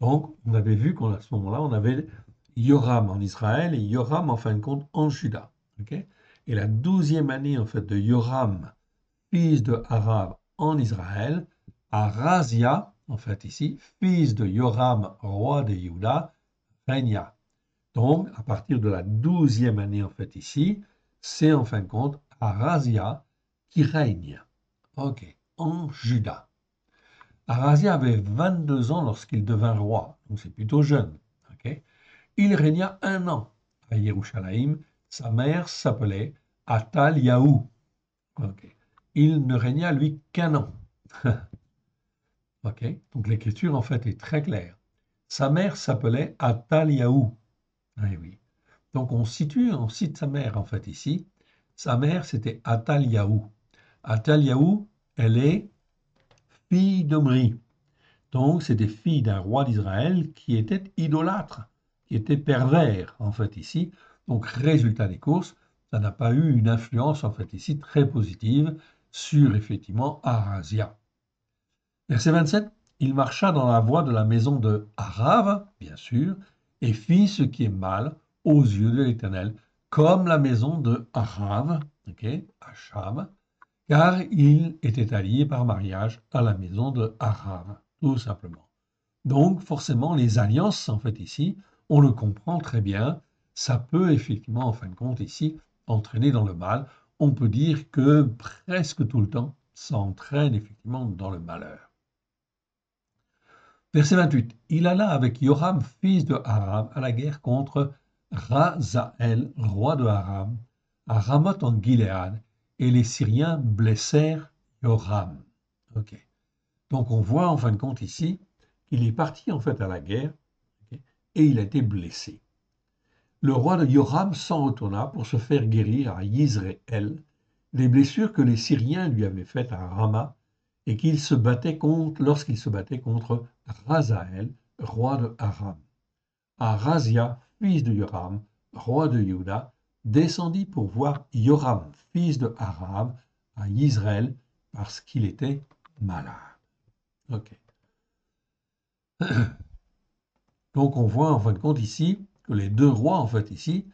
Donc, on avait vu qu'à ce moment-là, on avait Yoram en Israël et Yoram, en fin de compte, en Juda. Okay, et la 12e année, en fait, de Yoram, fils de Ahav en Israël, Arazia, en fait, ici, fils de Yoram, roi de Juda, régna. Donc, à partir de la 12e année, en fait, ici, c'est en fin de compte Arazia qui règne. Ok, en Juda. Arazia avait 22 ans lorsqu'il devint roi, donc c'est plutôt jeune. Okay. Il régna 1 an à Yerushalayim. Sa mère s'appelait Athaliahu. Okay. Il ne régna, lui, qu'1 an. Okay. Donc l'écriture, en fait, est très claire. Sa mère s'appelait Athaliahu. Oui, oui. Donc on cite sa mère, en fait, ici. Sa mère, c'était Athaliahu. Athaliahu, elle est fille d'Omri. Donc, c'est des filles d'un roi d'Israël qui était idolâtre, qui était pervers, en fait, ici. Donc, résultat des courses, ça n'a pas eu une influence, en fait, ici, très positive sur, effectivement, Arazia. Verset 27, il marcha dans la voie de la maison de Arav, bien sûr, et fit ce qui est mal aux yeux de l'Éternel, comme la maison de Arav, Achab, car il était allié par mariage à la maison de Arav, tout simplement. Donc, forcément, les alliances, en fait, ici, on le comprend très bien, ça peut effectivement, en fin de compte, ici, entraîner dans le mal. On peut dire que presque tout le temps, ça entraîne effectivement dans le malheur. Verset 28. Il alla avec Yoram, fils de Aram, à la guerre contre Razaël, roi de Aram, à Ramoth en Gilead, et les Syriens blessèrent Yoram. Ok. Donc on voit en fin de compte ici qu'il est parti en fait à la guerre, et il a été blessé. Le roi de Yoram s'en retourna pour se faire guérir à Yisraël les blessures que les Syriens lui avaient faites à Rama et lorsqu'il se battait contre Razaël, roi de Aram. Arazia, fils de Yoram, roi de Juda, descendit pour voir Yoram, fils de Aram, à Israël, parce qu'il était malade. Ok. Donc on voit en fin de compte ici que les deux rois, en fait ici,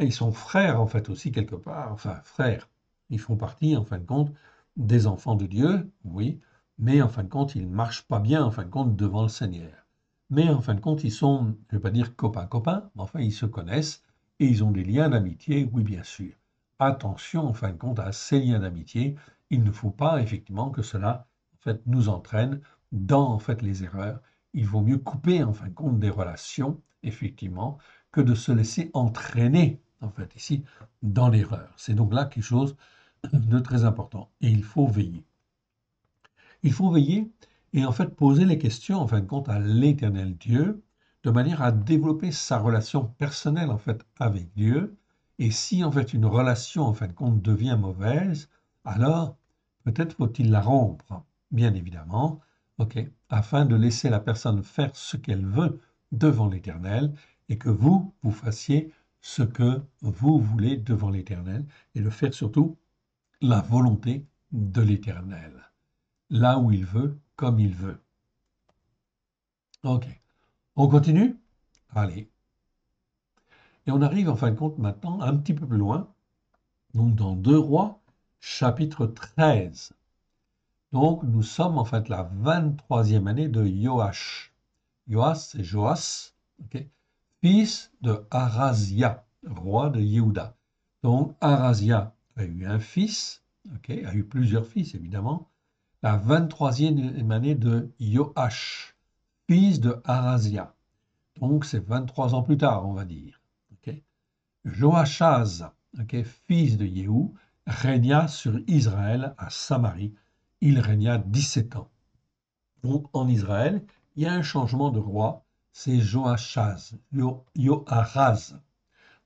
ils sont frères en fait aussi quelque part, enfin frères. Ils font partie en fin de compte des enfants de Dieu, oui, mais en fin de compte ils ne marchent pas bien en fin de compte devant le Seigneur. Mais en fin de compte ils sont, je ne vais pas dire copains, mais enfin ils se connaissent et ils ont des liens d'amitié, oui bien sûr. Attention en fin de compte à ces liens d'amitié, il ne faut pas effectivement que cela en fait nous entraîne dans en fait les erreurs. Il vaut mieux couper en fin de compte des relations, effectivement, que de se laisser entraîner, en fait, ici, dans l'erreur. C'est donc là quelque chose de très important. Et il faut veiller. Il faut veiller et en fait poser les questions, en fin de compte, à l'Éternel Dieu, de manière à développer sa relation personnelle, en fait, avec Dieu. Et si, en fait, une relation, en fin de compte, devient mauvaise, alors peut-être faut-il la rompre, bien évidemment, afin de laisser la personne faire ce qu'elle veut devant l'Éternel et que vous fassiez ce que vous voulez devant l'Éternel et de faire surtout la volonté de l'Éternel, là où il veut, comme il veut. Ok, on continue? Allez. Et on arrive en fin de compte maintenant un petit peu plus loin, donc dans 2 Rois, chapitre 13. Donc nous sommes en fait la 23e année de Joach. Joach, c'est Joas, fils de Arazia, roi de Yehuda. Donc Arazia a eu un fils, a eu plusieurs fils évidemment, la 23e année de Joach. fils de Arazia. Donc c'est 23 ans plus tard, on va dire. Okay. Joachaz, fils de Yehou, régna sur Israël à Samarie. Il régna 17 ans. Donc en Israël, il y a un changement de roi, c'est Joachaz, Yoaraz.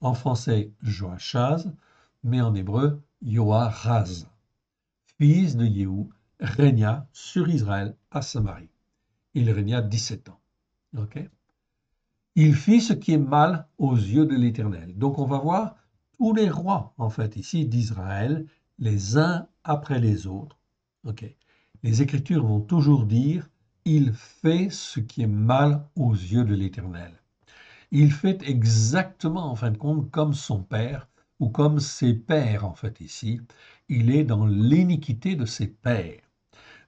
En français, Joachaz, mais en hébreu, Yoaraz. Fils de Yehou, régna sur Israël à Samarie. Il régna 17 ans. Okay. Il fit ce qui est mal aux yeux de l'Éternel. Donc on va voir tous les rois, en fait, ici d'Israël, les uns après les autres. Okay. Les Écritures vont toujours dire, il fait ce qui est mal aux yeux de l'Éternel. Il fait exactement, en fin de compte, comme son père, ou comme ses pères, en fait, ici. Il est dans l'iniquité de ses pères.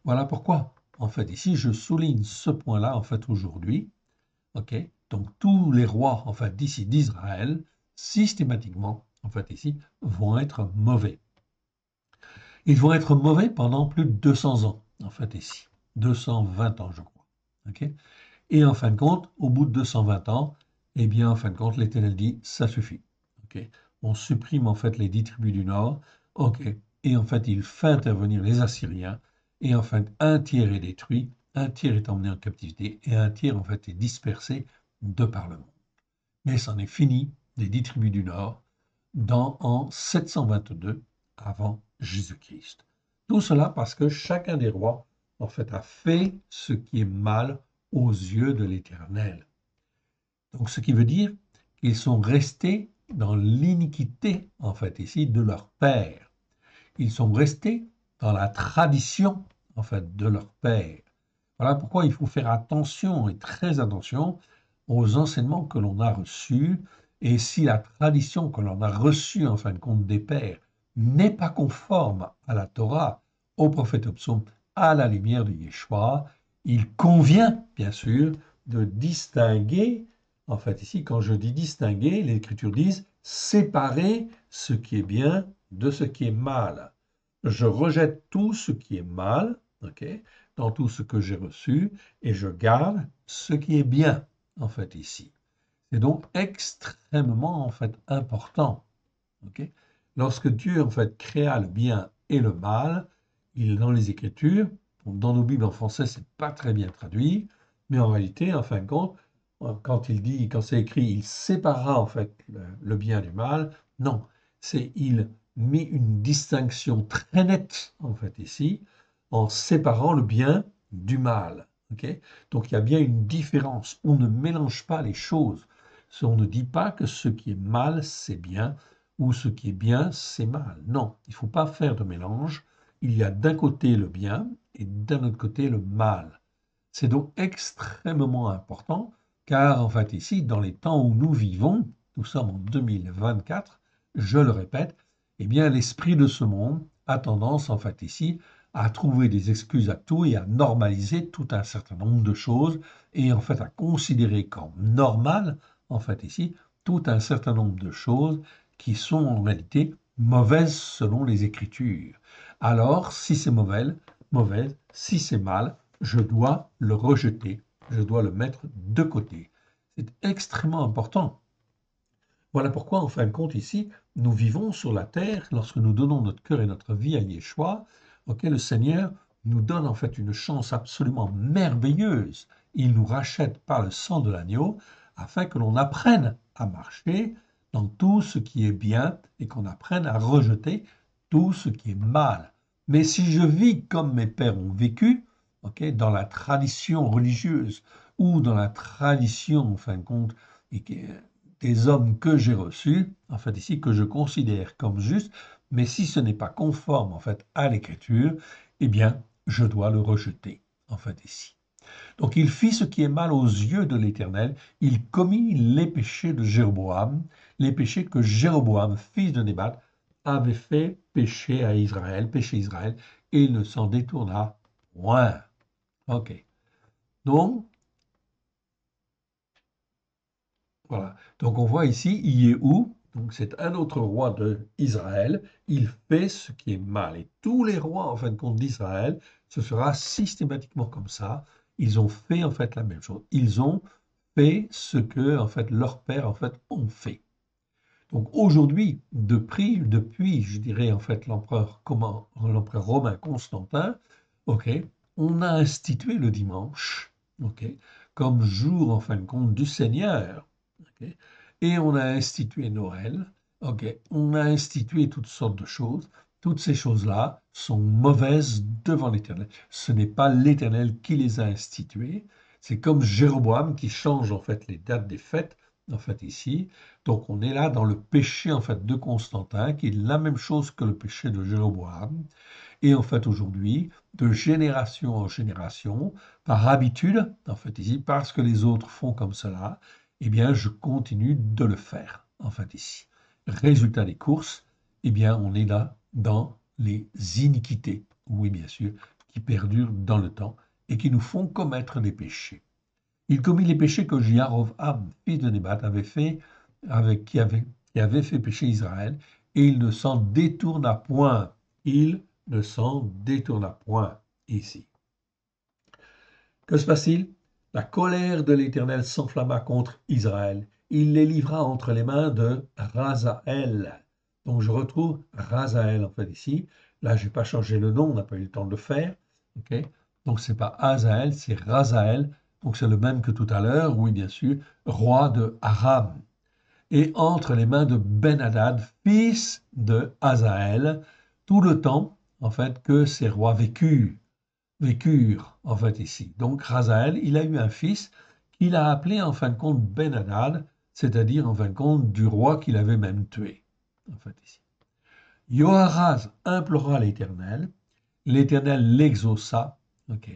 Voilà pourquoi, en fait, ici, je souligne ce point-là, en fait, aujourd'hui. OK? Donc, tous les rois, en fait, d'ici d'Israël, systématiquement, en fait, ici, vont être mauvais. Ils vont être mauvais pendant plus de 200 ans, en fait, ici. 220 ans, je crois. OK? Et en fin de compte, au bout de 220 ans, eh bien, en fin de compte, l'Éternel dit, ça suffit. OK? On supprime, en fait, les 10 tribus du Nord. OK? Et en fait, il fait intervenir les Assyriens. Et en fait, un tiers est détruit, un tiers est emmené en captivité, et un tiers, en fait, est dispersé de par le monde. Mais c'en est fini des 10 tribus du Nord en 722 avant Jésus-Christ. Tout cela parce que chacun des rois, en fait, a fait ce qui est mal aux yeux de l'Éternel. Donc, ce qui veut dire qu'ils sont restés dans l'iniquité, en fait, ici, de leur père. Ils sont restés dans la tradition, en fait, de leur père. Voilà pourquoi il faut faire attention et très attention aux enseignements que l'on a reçus. Et si la tradition que l'on a reçue, en fin de compte, des pères, n'est pas conforme à la Torah, au prophète Psaume, à la lumière de Yeshua, il convient, bien sûr, de distinguer, en fait ici, quand je dis distinguer, les Écritures disent séparer ce qui est bien de ce qui est mal. Je rejette tout ce qui est mal, dans tout ce que j'ai reçu, et je garde ce qui est bien, en fait, ici. C'est donc extrêmement, en fait, important. Lorsque Dieu, en fait, créa le bien et le mal, dans les Écritures, dans nos Bibles en français, c'est pas très bien traduit, mais en réalité, en fin de compte, quand c'est écrit, il séparera, en fait, le bien du mal, non, il met une distinction très nette, en fait, ici, en séparant le bien du mal. Donc il y a bien une différence. On ne mélange pas les choses. On ne dit pas que ce qui est mal, c'est bien, ou ce qui est bien, c'est mal. Non, il ne faut pas faire de mélange. Il y a d'un côté le bien et d'un autre côté le mal. C'est donc extrêmement important, car en fait ici, dans les temps où nous vivons, nous sommes en 2024, je le répète, eh bien l'esprit de ce monde a tendance en fait ici à trouver des excuses à tout et à normaliser tout un certain nombre de choses et en fait à considérer comme normal en fait ici tout un certain nombre de choses qui sont en réalité mauvaises selon les Écritures. Alors, si c'est mauvaise, si c'est mal, je dois le rejeter, je dois le mettre de côté. C'est extrêmement important. Voilà pourquoi, en fin de compte, ici, nous vivons sur la terre, lorsque nous donnons notre cœur et notre vie à Yeshua, le Seigneur nous donne en fait une chance absolument merveilleuse. Il nous rachète par le sang de l'agneau, afin que l'on apprenne à marcher dans tout ce qui est bien et qu'on apprenne à rejeter tout ce qui est mal. Mais si je vis comme mes pères ont vécu, dans la tradition religieuse ou dans la tradition, en fin de compte, des hommes que j'ai reçus, en fait ici, que je considère comme justes, mais si ce n'est pas conforme, en fait, à l'Écriture, eh bien, je dois le rejeter, en fait, ici. Donc, il fit ce qui est mal aux yeux de l'Éternel, il commit les péchés de Jéroboam, les péchés que Jéroboam, fils de Nébat, avait fait pécher Israël, et il ne s'en détourna point. OK. Donc, voilà. Donc on voit ici Yehou, donc c'est un autre roi d'Israël, il fait ce qui est mal. Et tous les rois, en fin de compte, d'Israël, ce sera systématiquement comme ça. Ils ont fait en fait la même chose. Ils ont fait ce que en fait leurs pères en fait ont fait. Donc aujourd'hui, depuis, je dirais en fait l'empereur romain Constantin, ok, on a institué le dimanche, ok, comme jour en fin de compte du Seigneur, ok, et on a institué Noël, ok, on a institué toutes sortes de choses. Toutes ces choses-là sont mauvaises devant l'Éternel. Ce n'est pas l'Éternel qui les a instituées. C'est comme Jéroboam qui change en fait les dates des fêtes, en fait ici. Donc on est là dans le péché en fait de Constantin, qui est la même chose que le péché de Jéroboam. Et en fait aujourd'hui, de génération en génération, par habitude, en fait ici, parce que les autres font comme cela, eh bien je continue de le faire, en fait ici. Résultat des courses, eh bien on est là dans les iniquités, oui bien sûr, qui perdurent dans le temps et qui nous font commettre des péchés. Il commit les péchés que Jéroboam, fils de Nébat, avait fait, qui avait fait pécher Israël, et il ne s'en détourna point. Il ne s'en détourna point ici. Que se passe-t-il? La colère de l'Éternel s'enflamma contre Israël. Il les livra entre les mains de Razaël. Donc je retrouve Razaël en fait ici. Là, je n'ai pas changé le nom, on n'a pas eu le temps de le faire. Okay. Donc c'est pas Hazaël, c'est Razaël. Donc c'est le même que tout à l'heure, oui bien sûr, roi de Aram. Et entre les mains de Ben-Hadad, fils de Hazaël, tout le temps en fait que ces rois vécurent en fait ici. Donc Razaël, il a eu un fils qu'il a appelé en fin de compte Ben-Hadad, c'est-à-dire en fin de compte du roi qu'il avait même tué. En fait ici. Yoaraz implora l'Éternel, l'Éternel l'exauça, ok,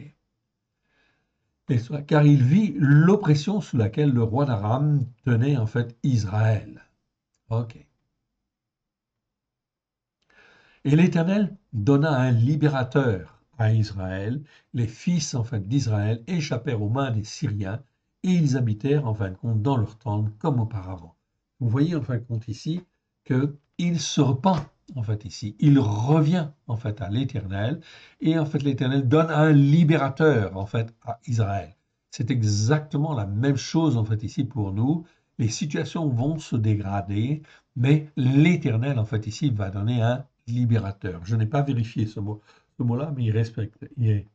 car il vit l'oppression sous laquelle le roi d'Aram tenait en fait Israël. Ok. Et l'Éternel donna un libérateur à Israël. Les fils en fait d'Israël échappèrent aux mains des Syriens et ils habitèrent en fin de compte dans leur tente comme auparavant. Vous voyez en fin de compte ici qu'il se repent en fait ici. Il revient en fait à l'Éternel et en fait l'Éternel donne un libérateur en fait à Israël. C'est exactement la même chose en fait ici pour nous. Les situations vont se dégrader, mais l'Éternel en fait ici va donner un libérateur. Je n'ai pas vérifié ce mot-là, mais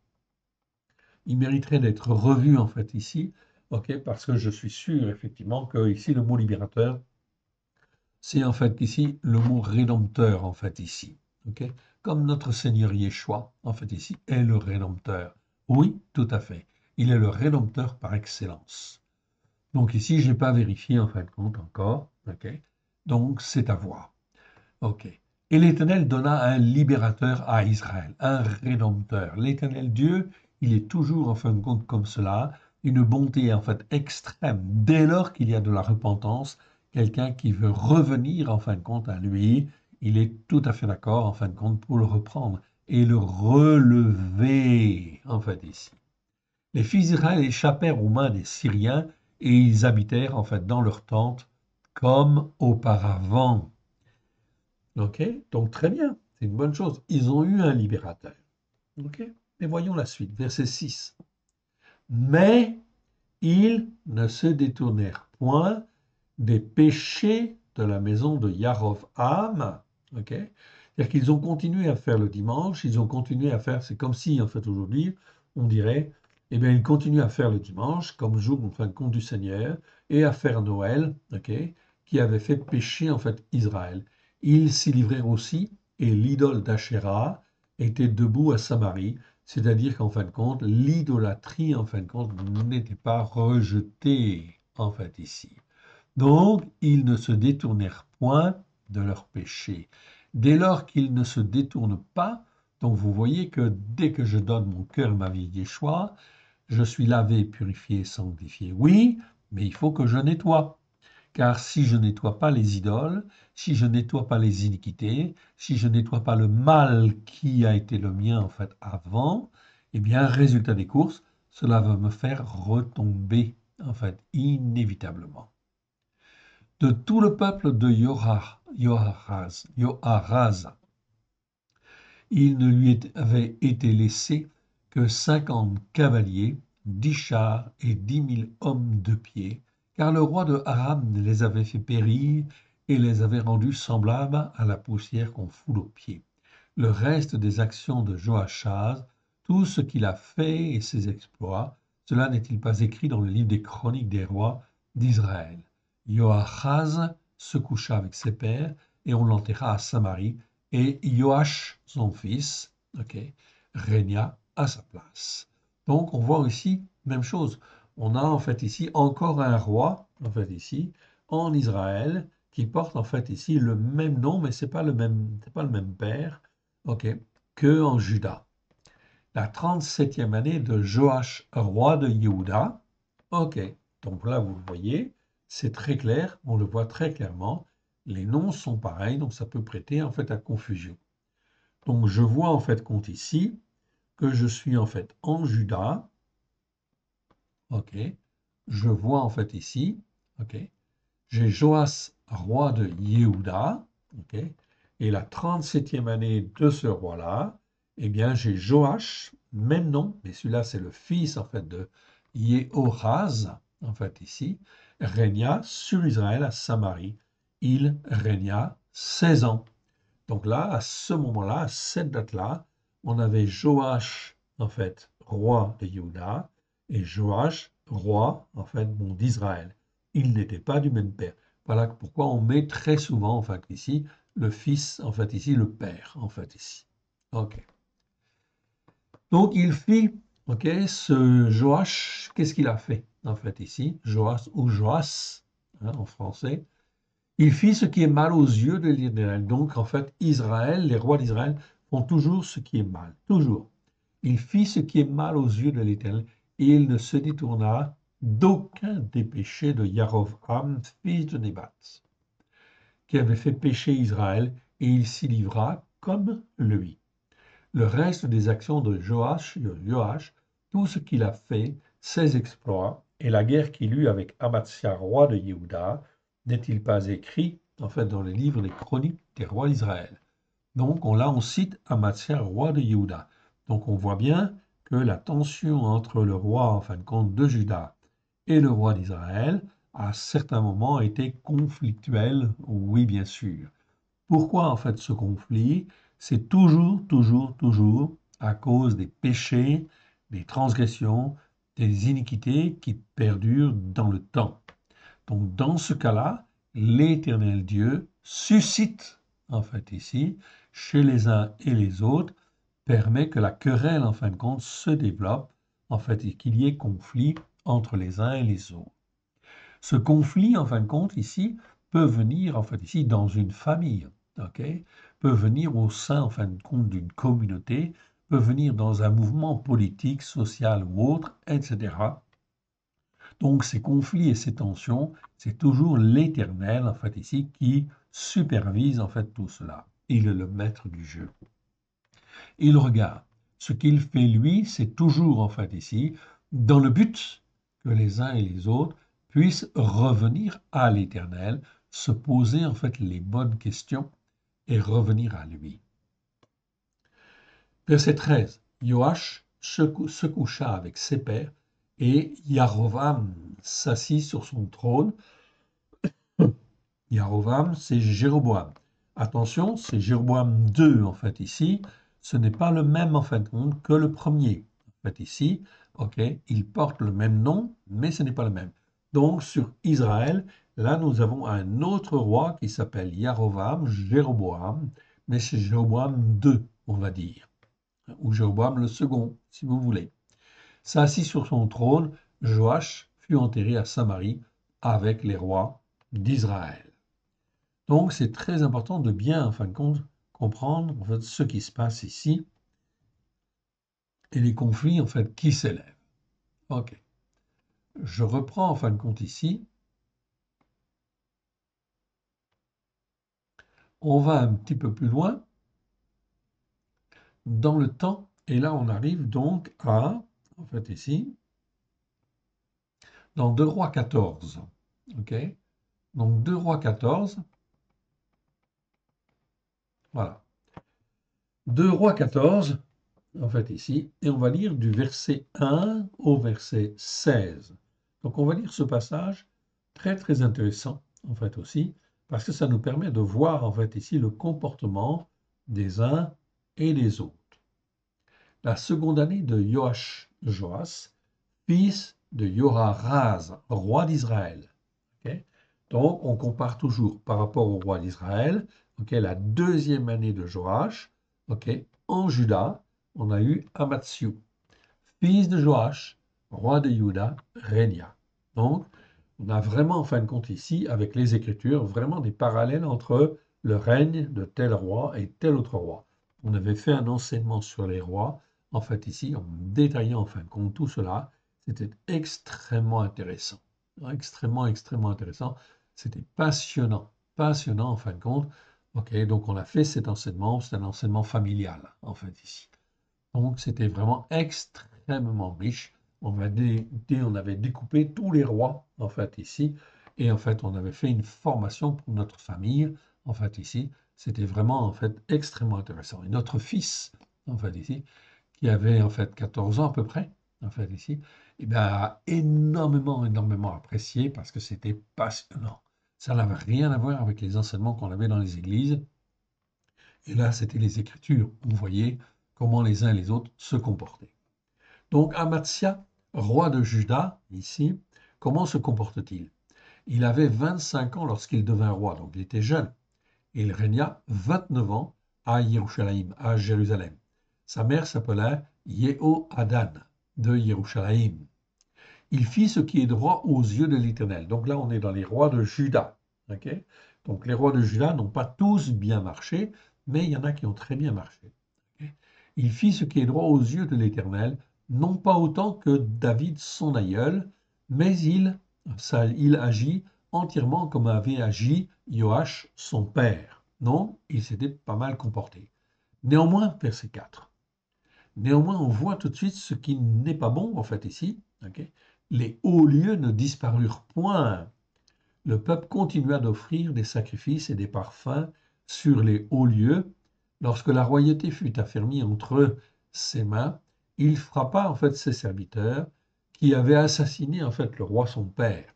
il mériterait d'être revu en fait ici, ok, parce que je suis sûr effectivement que ici le mot libérateur, c'est en fait ici le mot rédempteur en fait ici, ok, comme notre Seigneur Yeshua en fait ici est le rédempteur. Oui, tout à fait. Il est le rédempteur par excellence. Donc ici, je n'ai pas vérifié en fin de compte encore, ok. Donc c'est à voir. Ok. Et l'Éternel donna un libérateur à Israël, un rédempteur. L'Éternel Dieu, il est toujours en fin de compte comme cela, une bonté en fait extrême. Dès lors qu'il y a de la repentance, quelqu'un qui veut revenir en fin de compte à lui, il est tout à fait d'accord en fin de compte pour le reprendre et le relever en fait ici. Les fils d'Israël échappèrent aux mains des Syriens et ils habitèrent en fait dans leurs tentes comme auparavant. Ok, donc très bien, c'est une bonne chose. Ils ont eu un libérateur. Ok, mais voyons la suite, verset 6. Mais ils ne se détournèrent point des péchés de la maison de Yarovam. Ok, c'est-à-dire qu'ils ont continué à faire le dimanche, ils ont continué à faire, c'est comme si en fait aujourd'hui, on dirait, eh bien ils continuent à faire le dimanche comme jour en fin de compte du Seigneur et à faire Noël, ok, qui avait fait pécher en fait Israël. Ils s'y livrèrent aussi, et l'idole d'Achéra était debout à Samarie, c'est-à-dire qu'en fin de compte, l'idolâtrie, en fin de compte, n'était pas rejetée, en fait, ici. Donc, ils ne se détournèrent point de leur péché. Dès lors qu'ils ne se détournent pas, donc vous voyez que dès que je donne mon cœur, ma vie, Yeshua, je suis lavé, purifié, sanctifié. Oui, mais il faut que je nettoie. Car si je nettoie pas les idoles, si je nettoie pas les iniquités, si je nettoie pas le mal qui a été le mien en fait avant, eh bien, résultat des courses, cela va me faire retomber en fait inévitablement. De tout le peuple de Yoharaz, il ne lui avait été laissé que 50 cavaliers 10 chars et 10 000 hommes de pied, car le roi de Aram les avait fait périr et les avait rendus semblables à la poussière qu'on foule aux pieds. Le reste des actions de Joachaz, tout ce qu'il a fait et ses exploits, cela n'est-il pas écrit dans le livre des chroniques des rois d'Israël? Joachaz se coucha avec ses pères et on l'enterra à Samarie, et Joach, son fils, régna à sa place. Donc on voit ici, même chose, on a en fait ici encore un roi, en fait ici, en Israël, qui porte en fait ici le même nom, mais c'est pas le même père, que en Juda. La 37e année de Joach, roi de Yehuda, donc là vous le voyez, c'est très clair, on le voit très clairement, les noms sont pareils, donc ça peut prêter en fait à confusion. Donc je vois en fait compte ici que je suis en fait en Juda, je vois en fait ici, j'ai Joas, roi de Yehuda, et la 37e année de ce roi-là, eh bien j'ai Joach, même nom, mais celui-là c'est le fils en fait de Yehoraz, en fait ici, régna sur Israël à Samarie. Il régna 16 ans. Donc là, à ce moment-là, à cette date-là, on avait Joach, en fait, roi de Juda, et Joach, roi, en fait, d'Israël. Ils n'étaient pas du même père. Voilà pourquoi on met très souvent, en fait, ici, le fils, en fait, ici, le père, en fait, ici. OK. Donc, il fit, ce Joach, qu'est-ce qu'il a fait, en fait, ici? Joach ou Joas, en français. Il fit ce qui est mal aux yeux de l'Éternel. Donc, en fait, Israël, les rois d'Israël font toujours ce qui est mal. Toujours. Il fit ce qui est mal aux yeux de l'Éternel et il ne se détourna d'aucun des péchés de Yarovam, fils de Nébat, qui avait fait pécher Israël, et il s'y livra comme lui. Le reste des actions de Joach, tout ce qu'il a fait, ses exploits, et la guerre qu'il eut avec Amatzia, roi de Yehuda, n'est-il pas écrit, en fait, dans les livres des chroniques des rois d'Israël? Donc, là, on cite Amatzia, roi de Yehuda. Donc, on voit bien que la tension entre le roi, en fin de compte, de Juda et le roi d'Israël, à certains moments, a été conflictuelle, oui, bien sûr. Pourquoi en fait ce conflit? C'est toujours, toujours, toujours à cause des péchés, des transgressions, des iniquités qui perdurent dans le temps. Donc dans ce cas-là, l'Éternel Dieu suscite en fait ici, chez les uns et les autres, permet que la querelle en fin de compte se développe, en fait, et qu'il y ait conflit entre les uns et les autres. Ce conflit, en fin de compte, ici, peut venir, en fait, ici, dans une famille, peut venir au sein, en fin de compte, d'une communauté, peut venir dans un mouvement politique, social ou autre, etc. Donc, ces conflits et ces tensions, c'est toujours l'Éternel, en fait, ici, qui supervise, en fait, tout cela. Il est le maître du jeu. Il regarde. Ce qu'il fait, lui, c'est toujours, en fait, ici, dans le but que les uns et les autres puissent revenir à l'Éternel, se poser, en fait, les bonnes questions et revenir à lui. Verset 13. Joach se coucha avec ses pères et Yarovam s'assit sur son trône. Yarovam, c'est Jéroboam. Attention, c'est Jéroboam II, en fait, ici. Ce n'est pas le même, en fin de compte, que le premier. En fait, ici, il porte le même nom, mais ce n'est pas le même. Donc, sur Israël, là, nous avons un autre roi qui s'appelle Yarovam, Jéroboam, mais c'est Jéroboam II, on va dire, ou Jéroboam le second, si vous voulez. S'assit sur son trône, Joach fut enterré à Samarie avec les rois d'Israël. Donc, c'est très important de bien, en fin de compte, comprendre en fait, ce qui se passe ici et les conflits en fait, qui s'élèvent. OK. Je reprends en fin de compte ici. On va un petit peu plus loin dans le temps. Et là, on arrive donc à, en fait ici, dans 2 Rois 14. OK. Donc 2 Rois 14. Voilà. 2 Rois 14. en fait, ici, et on va lire du verset 1 au verset 16. Donc, on va lire ce passage très, très intéressant, en fait, aussi, parce que ça nous permet de voir, en fait, ici, le comportement des uns et des autres. La seconde année de Joas, fils de Yoraraz, roi d'Israël. Okay. Donc, on compare toujours par rapport au roi d'Israël. Okay, la deuxième année de Joach, okay, en Juda, on a eu Amatsiu, fils de Joach, roi de Juda, régna. Donc, on a vraiment, en fin de compte, ici, avec les Écritures, vraiment des parallèles entre le règne de tel roi et tel autre roi. On avait fait un enseignement sur les rois, en fait, ici, en détaillant, en fin de compte, tout cela. C'était extrêmement intéressant. Extrêmement, extrêmement intéressant. C'était passionnant. Passionnant, en fin de compte. OK, donc on a fait cet enseignement. C'est un enseignement familial, en fait, ici. Donc, c'était vraiment extrêmement riche. On avait découpé tous les rois, en fait, ici. Et en fait, on avait fait une formation pour notre famille, en fait, ici. C'était vraiment, en fait, extrêmement intéressant. Et notre fils, en fait, ici, qui avait, en fait, 14 ans à peu près, en fait, ici, eh bien, a énormément, énormément apprécié parce que c'était passionnant. Ça n'avait rien à voir avec les enseignements qu'on avait dans les églises. Et là, c'était les Écritures. On voyait comment les uns et les autres se comportaient. Donc, Amatsia, roi de Juda, ici, comment se comporte-t-il? Il avait 25 ans lorsqu'il devint roi, donc il était jeune. Il régna 29 ans à Jérusalem, à Jérusalem. Sa mère s'appelait Jehoadan de Jérusalem. Il fit ce qui est droit aux yeux de l'Éternel. Donc là, on est dans les rois de Juda. Okay. Donc les rois de Juda n'ont pas tous bien marché, mais il y en a qui ont très bien marché. Okay. Il fit ce qui est droit aux yeux de l'Éternel, non pas autant que David son aïeul, mais il agit entièrement comme avait agi Joach son père. Non, il s'était pas mal comporté. Néanmoins, verset 4. Néanmoins, on voit tout de suite ce qui n'est pas bon, en fait, ici. Okay. Les hauts lieux ne disparurent point. Le peuple continua d'offrir des sacrifices et des parfums sur les hauts lieux. Lorsque la royauté fut affermie entre ses mains, il frappa en fait ses serviteurs qui avaient assassiné en fait le roi son père.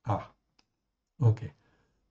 Ah, ok.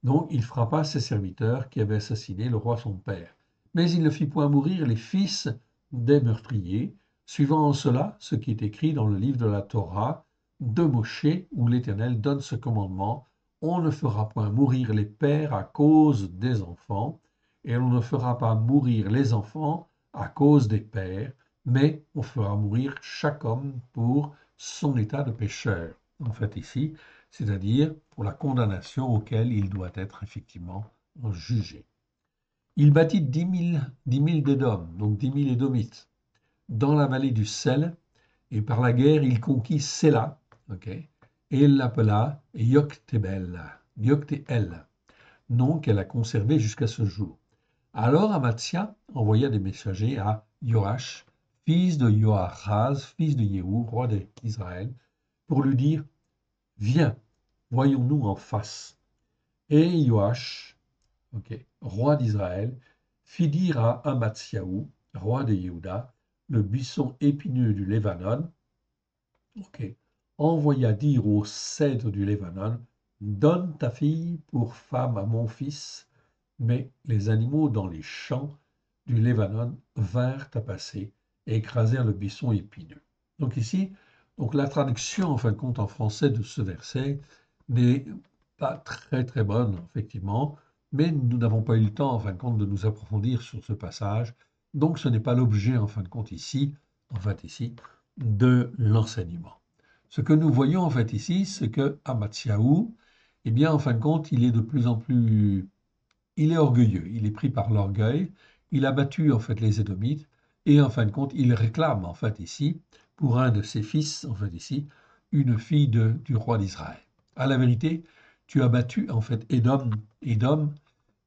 Donc il frappa ses serviteurs qui avaient assassiné le roi son père. Mais il ne fit point mourir les fils des meurtriers, suivant en cela ce qui est écrit dans le livre de la Torah de Moshe, où l'Éternel donne ce commandement: on ne fera point mourir les pères à cause des enfants, et on ne fera pas mourir les enfants à cause des pères, mais on fera mourir chaque homme pour son état de pécheur. En fait, ici, c'est-à-dire pour la condamnation auquel il doit être effectivement jugé. Il bâtit 10 000 d'Édom, donc 10 000 Édomites, dans la vallée du Sel, et par la guerre, il conquit Séla, okay, et il l'appela Yoctébel, nom qu'elle a conservé jusqu'à ce jour. Alors Amatzia envoya des messagers à Joach, fils de Joachaz, fils de Jéhu, roi d'Israël, pour lui dire: viens, voyons-nous en face. Et Joach, okay, roi d'Israël, fit dire à Amatsiaou, roi de Yehuda, le buisson épineux du Lébanon, okay, envoya dire au cèdre du Lébanon: donne ta fille pour femme à mon fils. Mais les animaux dans les champs du Lébanon vinrent à passer et écrasèrent le buisson épineux. Donc ici, donc la traduction en fin de compte en français de ce verset n'est pas très très bonne effectivement, mais nous n'avons pas eu le temps en fin de compte de nous approfondir sur ce passage. Donc ce n'est pas l'objet en fin de compte ici, de l'enseignement. Ce que nous voyons en fait ici, c'est que Amatsiaou, eh bien en fin de compte, il est de plus en plus, il est orgueilleux, il est pris par l'orgueil, il a battu en fait les Édomites, et en fin de compte, il réclame en fait ici, pour un de ses fils, en fait ici, une fille du roi d'Israël. À la vérité, tu as battu en fait Édom,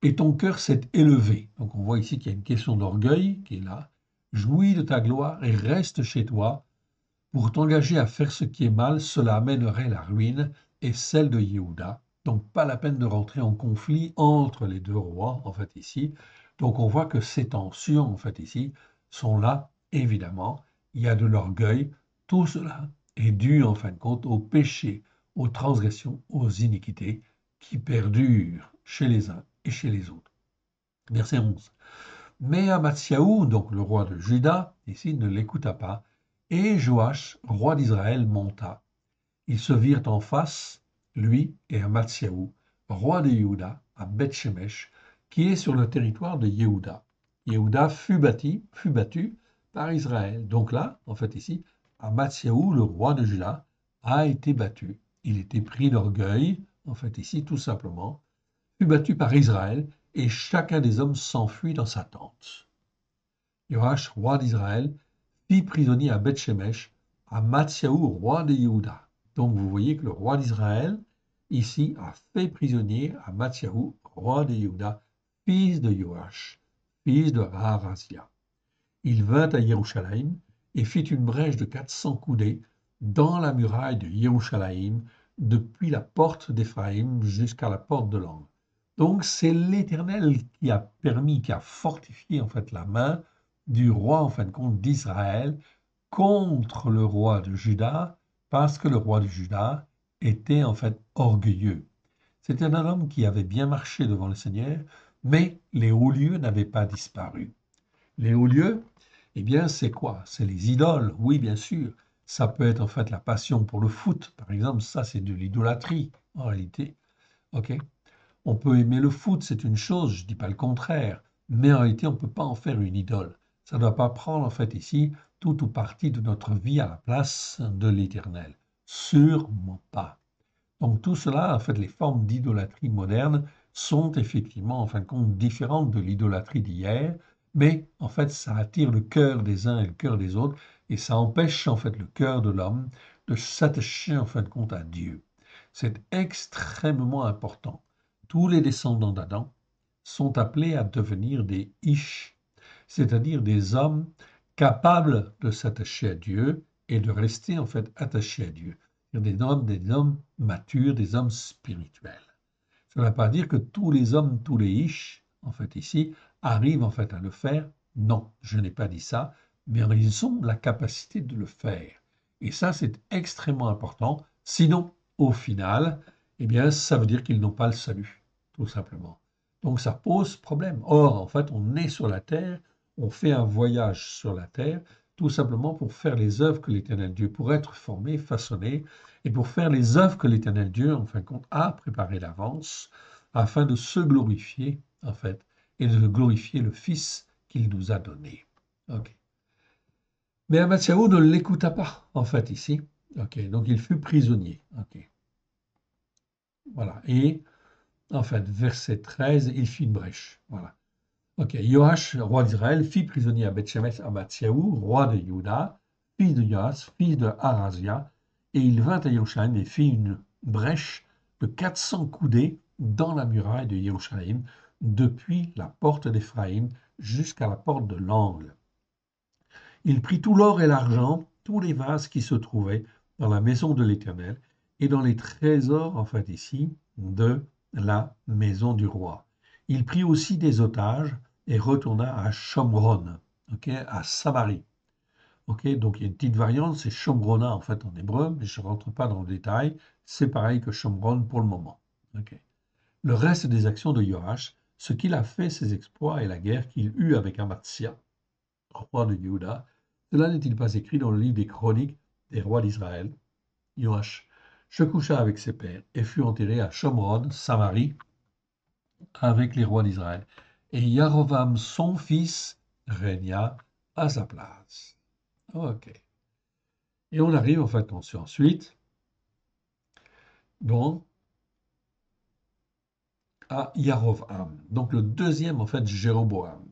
et ton cœur s'est élevé. Donc on voit ici qu'il y a une question d'orgueil qui est là. Jouis de ta gloire et reste chez toi. Pour t'engager à faire ce qui est mal, cela amènerait la ruine et celle de Yehuda. Donc pas la peine de rentrer en conflit entre les deux rois, en fait, ici. Donc on voit que ces tensions, en fait, ici, sont là évidemment, il y a de l'orgueil. Tout cela est dû, en fin de compte, au péché, aux transgressions, aux iniquités qui perdurent chez les uns et chez les autres. Verset 11. Mais Amatsiaou, donc le roi de Juda, ici, ne l'écouta pas, et Joach, roi d'Israël, monta. Ils se virent en face, lui et Amatsiaou, roi de Yehuda, à Beth-Shemesh, qui est sur le territoire de Yehuda. Yehuda fut battu par Israël. Donc là, en fait ici, Amatsiaou, le roi de Juda, a été battu. Il était pris d'orgueil, en fait ici, tout simplement, fut battu par Israël, et chacun des hommes s'enfuit dans sa tente. Joach, roi d'Israël, fit prisonnier à Beth-Shemesh Amatsiaou, roi de Yehuda. Donc vous voyez que le roi d'Israël, ici, a fait prisonnier Amatsiaou, roi de Yehuda, fils de Joach, fils de Aharazia. Il vint à Jérusalem et fit une brèche de 400 coudées dans la muraille de Jérusalem, depuis la porte d'Éphraïm jusqu'à la porte de l'angle. Donc c'est l'Éternel qui a permis, qui a fortifié en fait la main du roi en fin de compte d'Israël contre le roi de Juda, parce que le roi de Juda était en fait orgueilleux. C'était un homme qui avait bien marché devant le Seigneur, mais les hauts lieux n'avaient pas disparu. Les hauts lieux, eh bien, c'est quoi? C'est les idoles, oui, bien sûr. Ça peut être en fait la passion pour le foot, par exemple, ça c'est de l'idolâtrie, en réalité. Ok? On peut aimer le foot, c'est une chose, je ne dis pas le contraire, mais en réalité, on ne peut pas en faire une idole. Ça ne doit pas prendre en fait ici tout ou partie de notre vie à la place de l'Éternel. Sûrement pas. Donc tout cela, en fait, les formes d'idolâtrie moderne sont effectivement, en fin de compte, différentes de l'idolâtrie d'hier, mais en fait, ça attire le cœur des uns et le cœur des autres, et ça empêche en fait le cœur de l'homme de s'attacher en fin de compte à Dieu. C'est extrêmement important. Tous les descendants d'Adam sont appelés à devenir des ish, c'est-à-dire des hommes capables de s'attacher à Dieu et de rester en fait attachés à Dieu. Des hommes matures, des hommes spirituels. Ça ne veut pas dire que tous les hommes, tous les ish, en fait ici, arrivent en fait à le faire. Non, je n'ai pas dit ça, mais ils ont la capacité de le faire. Et ça, c'est extrêmement important. Sinon, au final, eh bien, ça veut dire qu'ils n'ont pas le salut, tout simplement. Donc, ça pose problème. Or, en fait, on est sur la terre, on fait un voyage sur la terre, tout simplement pour faire les œuvres que l'Éternel Dieu, pour être formé, façonné, et pour faire les œuvres que l'Éternel Dieu, en fin de compte, a préparées d'avance, afin de se glorifier, en fait, et de glorifier le Fils qu'il nous a donné. Ok. Mais Amatsiaou ne l'écouta pas, en fait, ici. Ok. Donc il fut prisonnier. Ok. Voilà. Et, en fait, verset 13, il fit une brèche. Voilà. Ok. Joach, roi d'Israël, fit prisonnier à Beth-Shemesh Amatsiaou, roi de Juda, fils de Joas, fils de Arazia, et il vint à Jérusalem et fit une brèche de 400 coudées dans la muraille de Jérusalem, depuis la porte d'Éphraïm jusqu'à la porte de l'angle. Il prit tout l'or et l'argent, tous les vases qui se trouvaient dans la maison de l'Éternel et dans les trésors, en fait ici, de la maison du roi. Il prit aussi des otages et retourna à Shomron, okay, à Samarie. Okay, donc il y a une petite variante, c'est Shomrona en fait en hébreu, mais je ne rentre pas dans le détail. C'est pareil que Shomron pour le moment. Okay. Le reste des actions de Joach, ce qu'il a fait, ses exploits et la guerre qu'il eut avec Amatzia, roi de Juda, cela n'est-il pas écrit dans le livre des chroniques des rois d'Israël? Joach se coucha avec ses pères et fut enterré à Shomron, Samarie, avec les rois d'Israël. Et Yarovam, son fils, régna à sa place. Ok. Et on arrive en fait ensuite donc à Yarovam, donc le deuxième en fait Jéroboam.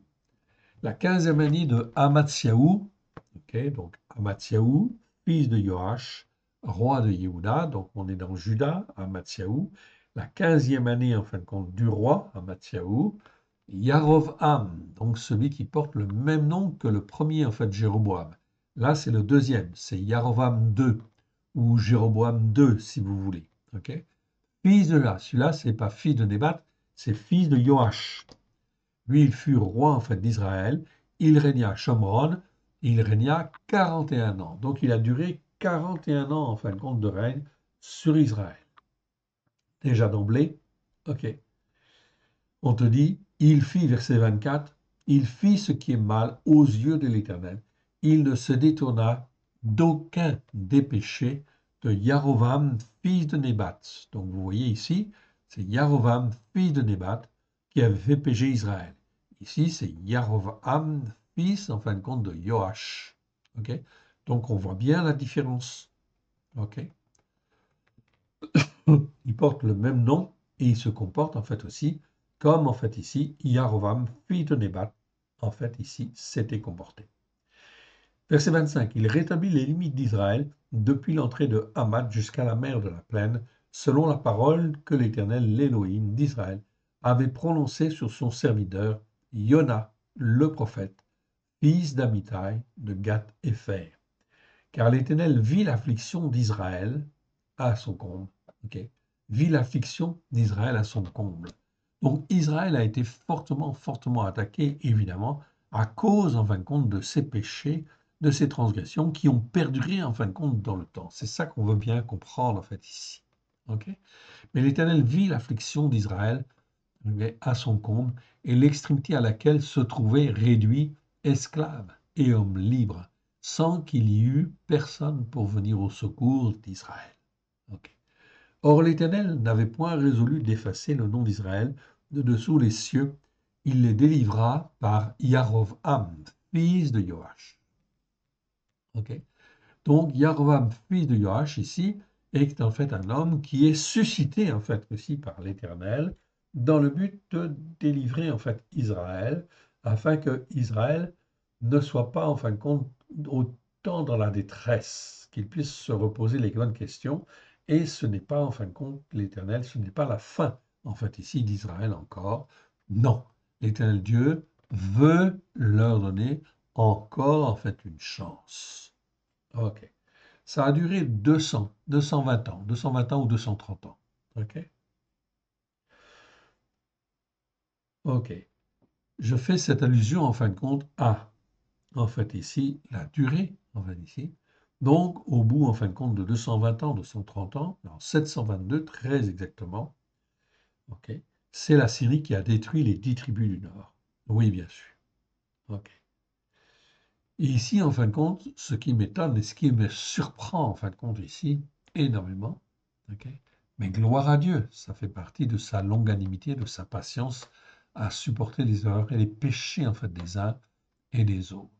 La 15e année de Amatsiaou, ok, donc Amatsiaou, fils de Joach, roi de Yehuda, donc on est dans Juda, Amatsiaou, la 15e année en fin de compte du roi Amatsiaou, Yarovam, donc celui qui porte le même nom que le premier en fait Jéroboam. Là c'est le deuxième, c'est Yarovam II ou Jéroboam II si vous voulez. Ok, fils de là, celui-là c'est pas fils de Nébat, c'est fils de Joach. Lui, il fut roi en fait d'Israël. Il régna à Shomron Il régna 41 ans. Donc il a duré 41 ans en fin de compte de règne sur Israël. Déjà d'emblée, ok. On te dit, il fit, verset 24, il fit ce qui est mal aux yeux de l'Éternel. Il ne se détourna d'aucun des péchés de Yarovam, fils de Nébat. Donc vous voyez ici, c'est Yarovam, fils de Nébat, qui avait fait pécher Israël. Ici, c'est Yarovam, fils, en fin de compte, de Joach. Ok. Donc on voit bien la différence. Ok. Il porte le même nom et il se comporte en fait aussi comme en fait ici Yarovam, fils de Nébat, en fait ici s'était comporté. Verset 25, il rétablit les limites d'Israël depuis l'entrée de Hamath jusqu'à la mer de la plaine, selon la parole que l'Éternel, l'Élohim d'Israël, avait prononcée sur son serviteur Yona, le prophète, fils d'Amittai de Gath-Hépher. Car l'Éternel vit l'affliction d'Israël à son comble. Okay. Vit l'affliction d'Israël à son comble. Donc Israël a été fortement, fortement attaqué, évidemment, à cause, en fin de compte, de ses péchés, de ses transgressions qui ont perduré, en fin de compte, dans le temps. C'est ça qu'on veut bien comprendre, en fait, ici. Okay. Mais l'Éternel vit l'affliction d'Israël à son comble et l'extrémité à laquelle se trouvait réduit esclave et homme libre, sans qu'il y eût personne pour venir au secours d'Israël. Okay. Or l'Éternel n'avait point résolu d'effacer le nom d'Israël de dessous les cieux. Il les délivra par Yarovam, fils de Joach. Okay. Donc Yarovam, fils de Joach, ici, est en fait un homme qui est suscité en fait aussi par l'Éternel dans le but de délivrer en fait Israël, afin que Israël ne soit pas en fin de compte autant dans la détresse, qu'il puisse se reposer les bonnes questions. Et ce n'est pas en fin de compte l'Éternel, ce n'est pas la fin en fait ici d'Israël encore. Non, l'Éternel Dieu veut leur donner encore en fait une chance. Ok. Ça a duré 220 ans, 220 ans ou 230 ans. Ok. Ok. Je fais cette allusion en fin de compte à, en fait ici, la durée, en fait ici. Donc, au bout, en fin de compte, de 220 ans, 230 ans, en 722, très exactement, ok, c'est la Syrie qui a détruit les 10 tribus du Nord. Oui, bien sûr. Ok. Et ici, en fin de compte, ce qui m'étonne et ce qui me surprend, en fin de compte, ici, énormément, ok, mais gloire à Dieu, ça fait partie de sa longanimité, de sa patience à supporter les erreurs et les péchés, en fait, des uns et des autres.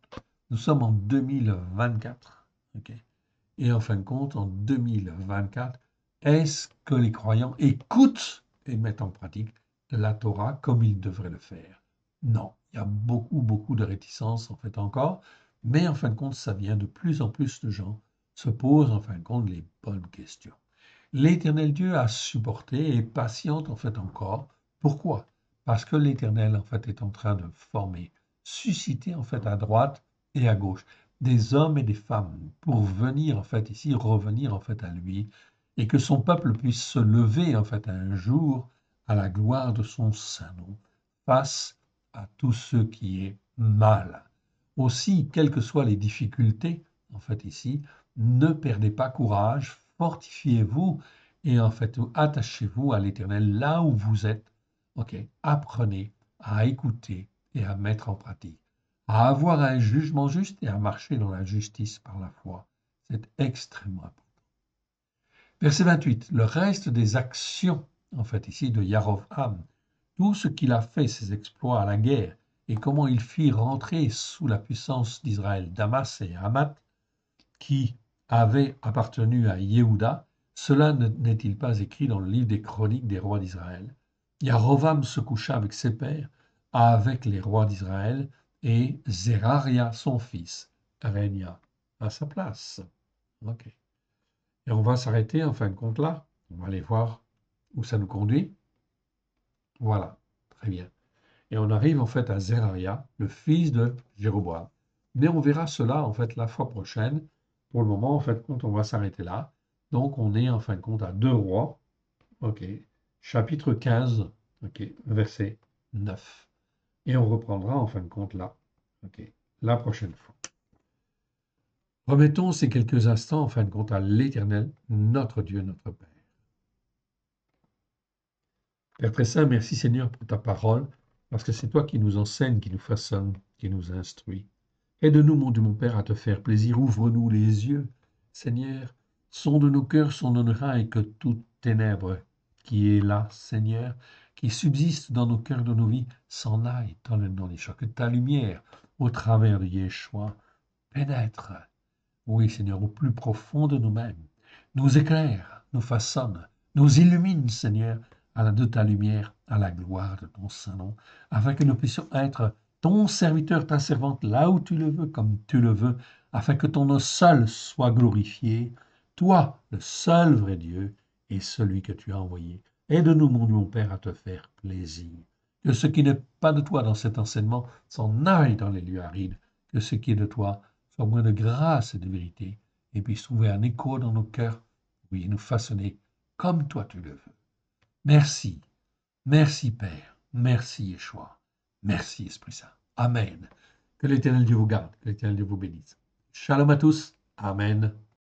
Nous sommes en 2024, ok, et en fin de compte, en 2024, est-ce que les croyants écoutent et mettent en pratique la Torah comme ils devraient le faire? Non, il y a beaucoup, beaucoup de réticences, en fait, encore. Mais en fin de compte, ça vient de plus en plus de gens se posent en fin de compte les bonnes questions. L'Éternel Dieu a supporté et patiente en fait encore. Pourquoi? Parce que l'Éternel en fait est en train de former, susciter en fait à droite et à gauche des hommes et des femmes pour venir en fait ici, revenir en fait à lui et que son peuple puisse se lever en fait un jour à la gloire de son saint nom face à tout ce qui est mal. Aussi, quelles que soient les difficultés, en fait ici, ne perdez pas courage, fortifiez-vous et en fait attachez-vous à l'Éternel là où vous êtes. Ok, apprenez à écouter et à mettre en pratique, à avoir un jugement juste et à marcher dans la justice par la foi. C'est extrêmement important. Verset 28, le reste des actions, en fait ici, de Yarovam, tout ce qu'il a fait, ses exploits à la guerre, et comment il fit rentrer sous la puissance d'Israël Damas et Hamath, qui avaient appartenu à Yehuda, cela n'est-il pas écrit dans le livre des chroniques des rois d'Israël? Yarovam se coucha avec ses pères, avec les rois d'Israël, et Zeraria, son fils, régna à sa place. Ok. Et on va s'arrêter en fin de compte là. On va aller voir où ça nous conduit. Voilà, très bien. Et on arrive en fait à Zeraria, le fils de Jéroboam. Mais on verra cela en fait la fois prochaine. Pour le moment, en fait, compte, on va s'arrêter là. Donc on est en fin de compte à 2 rois. Ok. Chapitre 15, ok, verset 9. Et on reprendra en fin de compte là. Ok. La prochaine fois. Remettons ces quelques instants, en fin de compte, à l'Éternel, notre Dieu, notre Père. Père très saint, merci Seigneur pour ta parole, parce que c'est toi qui nous enseigne, qui nous façonne, qui nous instruit. Aide-nous, mon Dieu, mon Père, à te faire plaisir. Ouvre-nous les yeux, Seigneur. Sonde nos cœurs, sonde nos reins, et que toute ténèbre qui est là, Seigneur, qui subsiste dans nos cœurs, dans nos vies, s'en aille dans le nom d'Yeshua. Que ta lumière, au travers de Yeshua, pénètre, oui, Seigneur, au plus profond de nous-mêmes, nous éclaire, nous façonne, nous illumine, Seigneur, de ta lumière, à la gloire de ton Saint-Nom, afin que nous puissions être ton serviteur, ta servante, là où tu le veux, comme tu le veux, afin que ton nom seul soit glorifié, toi, le seul vrai Dieu, et celui que tu as envoyé. Aide-nous, mon Dieu, mon Père, à te faire plaisir. Que ce qui n'est pas de toi dans cet enseignement s'en aille dans les lieux arides, que ce qui est de toi soit moins de grâce et de vérité, et puisse trouver un écho dans nos cœurs, oui, nous façonner comme toi tu le veux. Merci, merci Père, merci Yeshua, merci Esprit Saint. Amen. Que l'Éternel Dieu vous garde, que l'Éternel Dieu vous bénisse. Shalom à tous. Amen.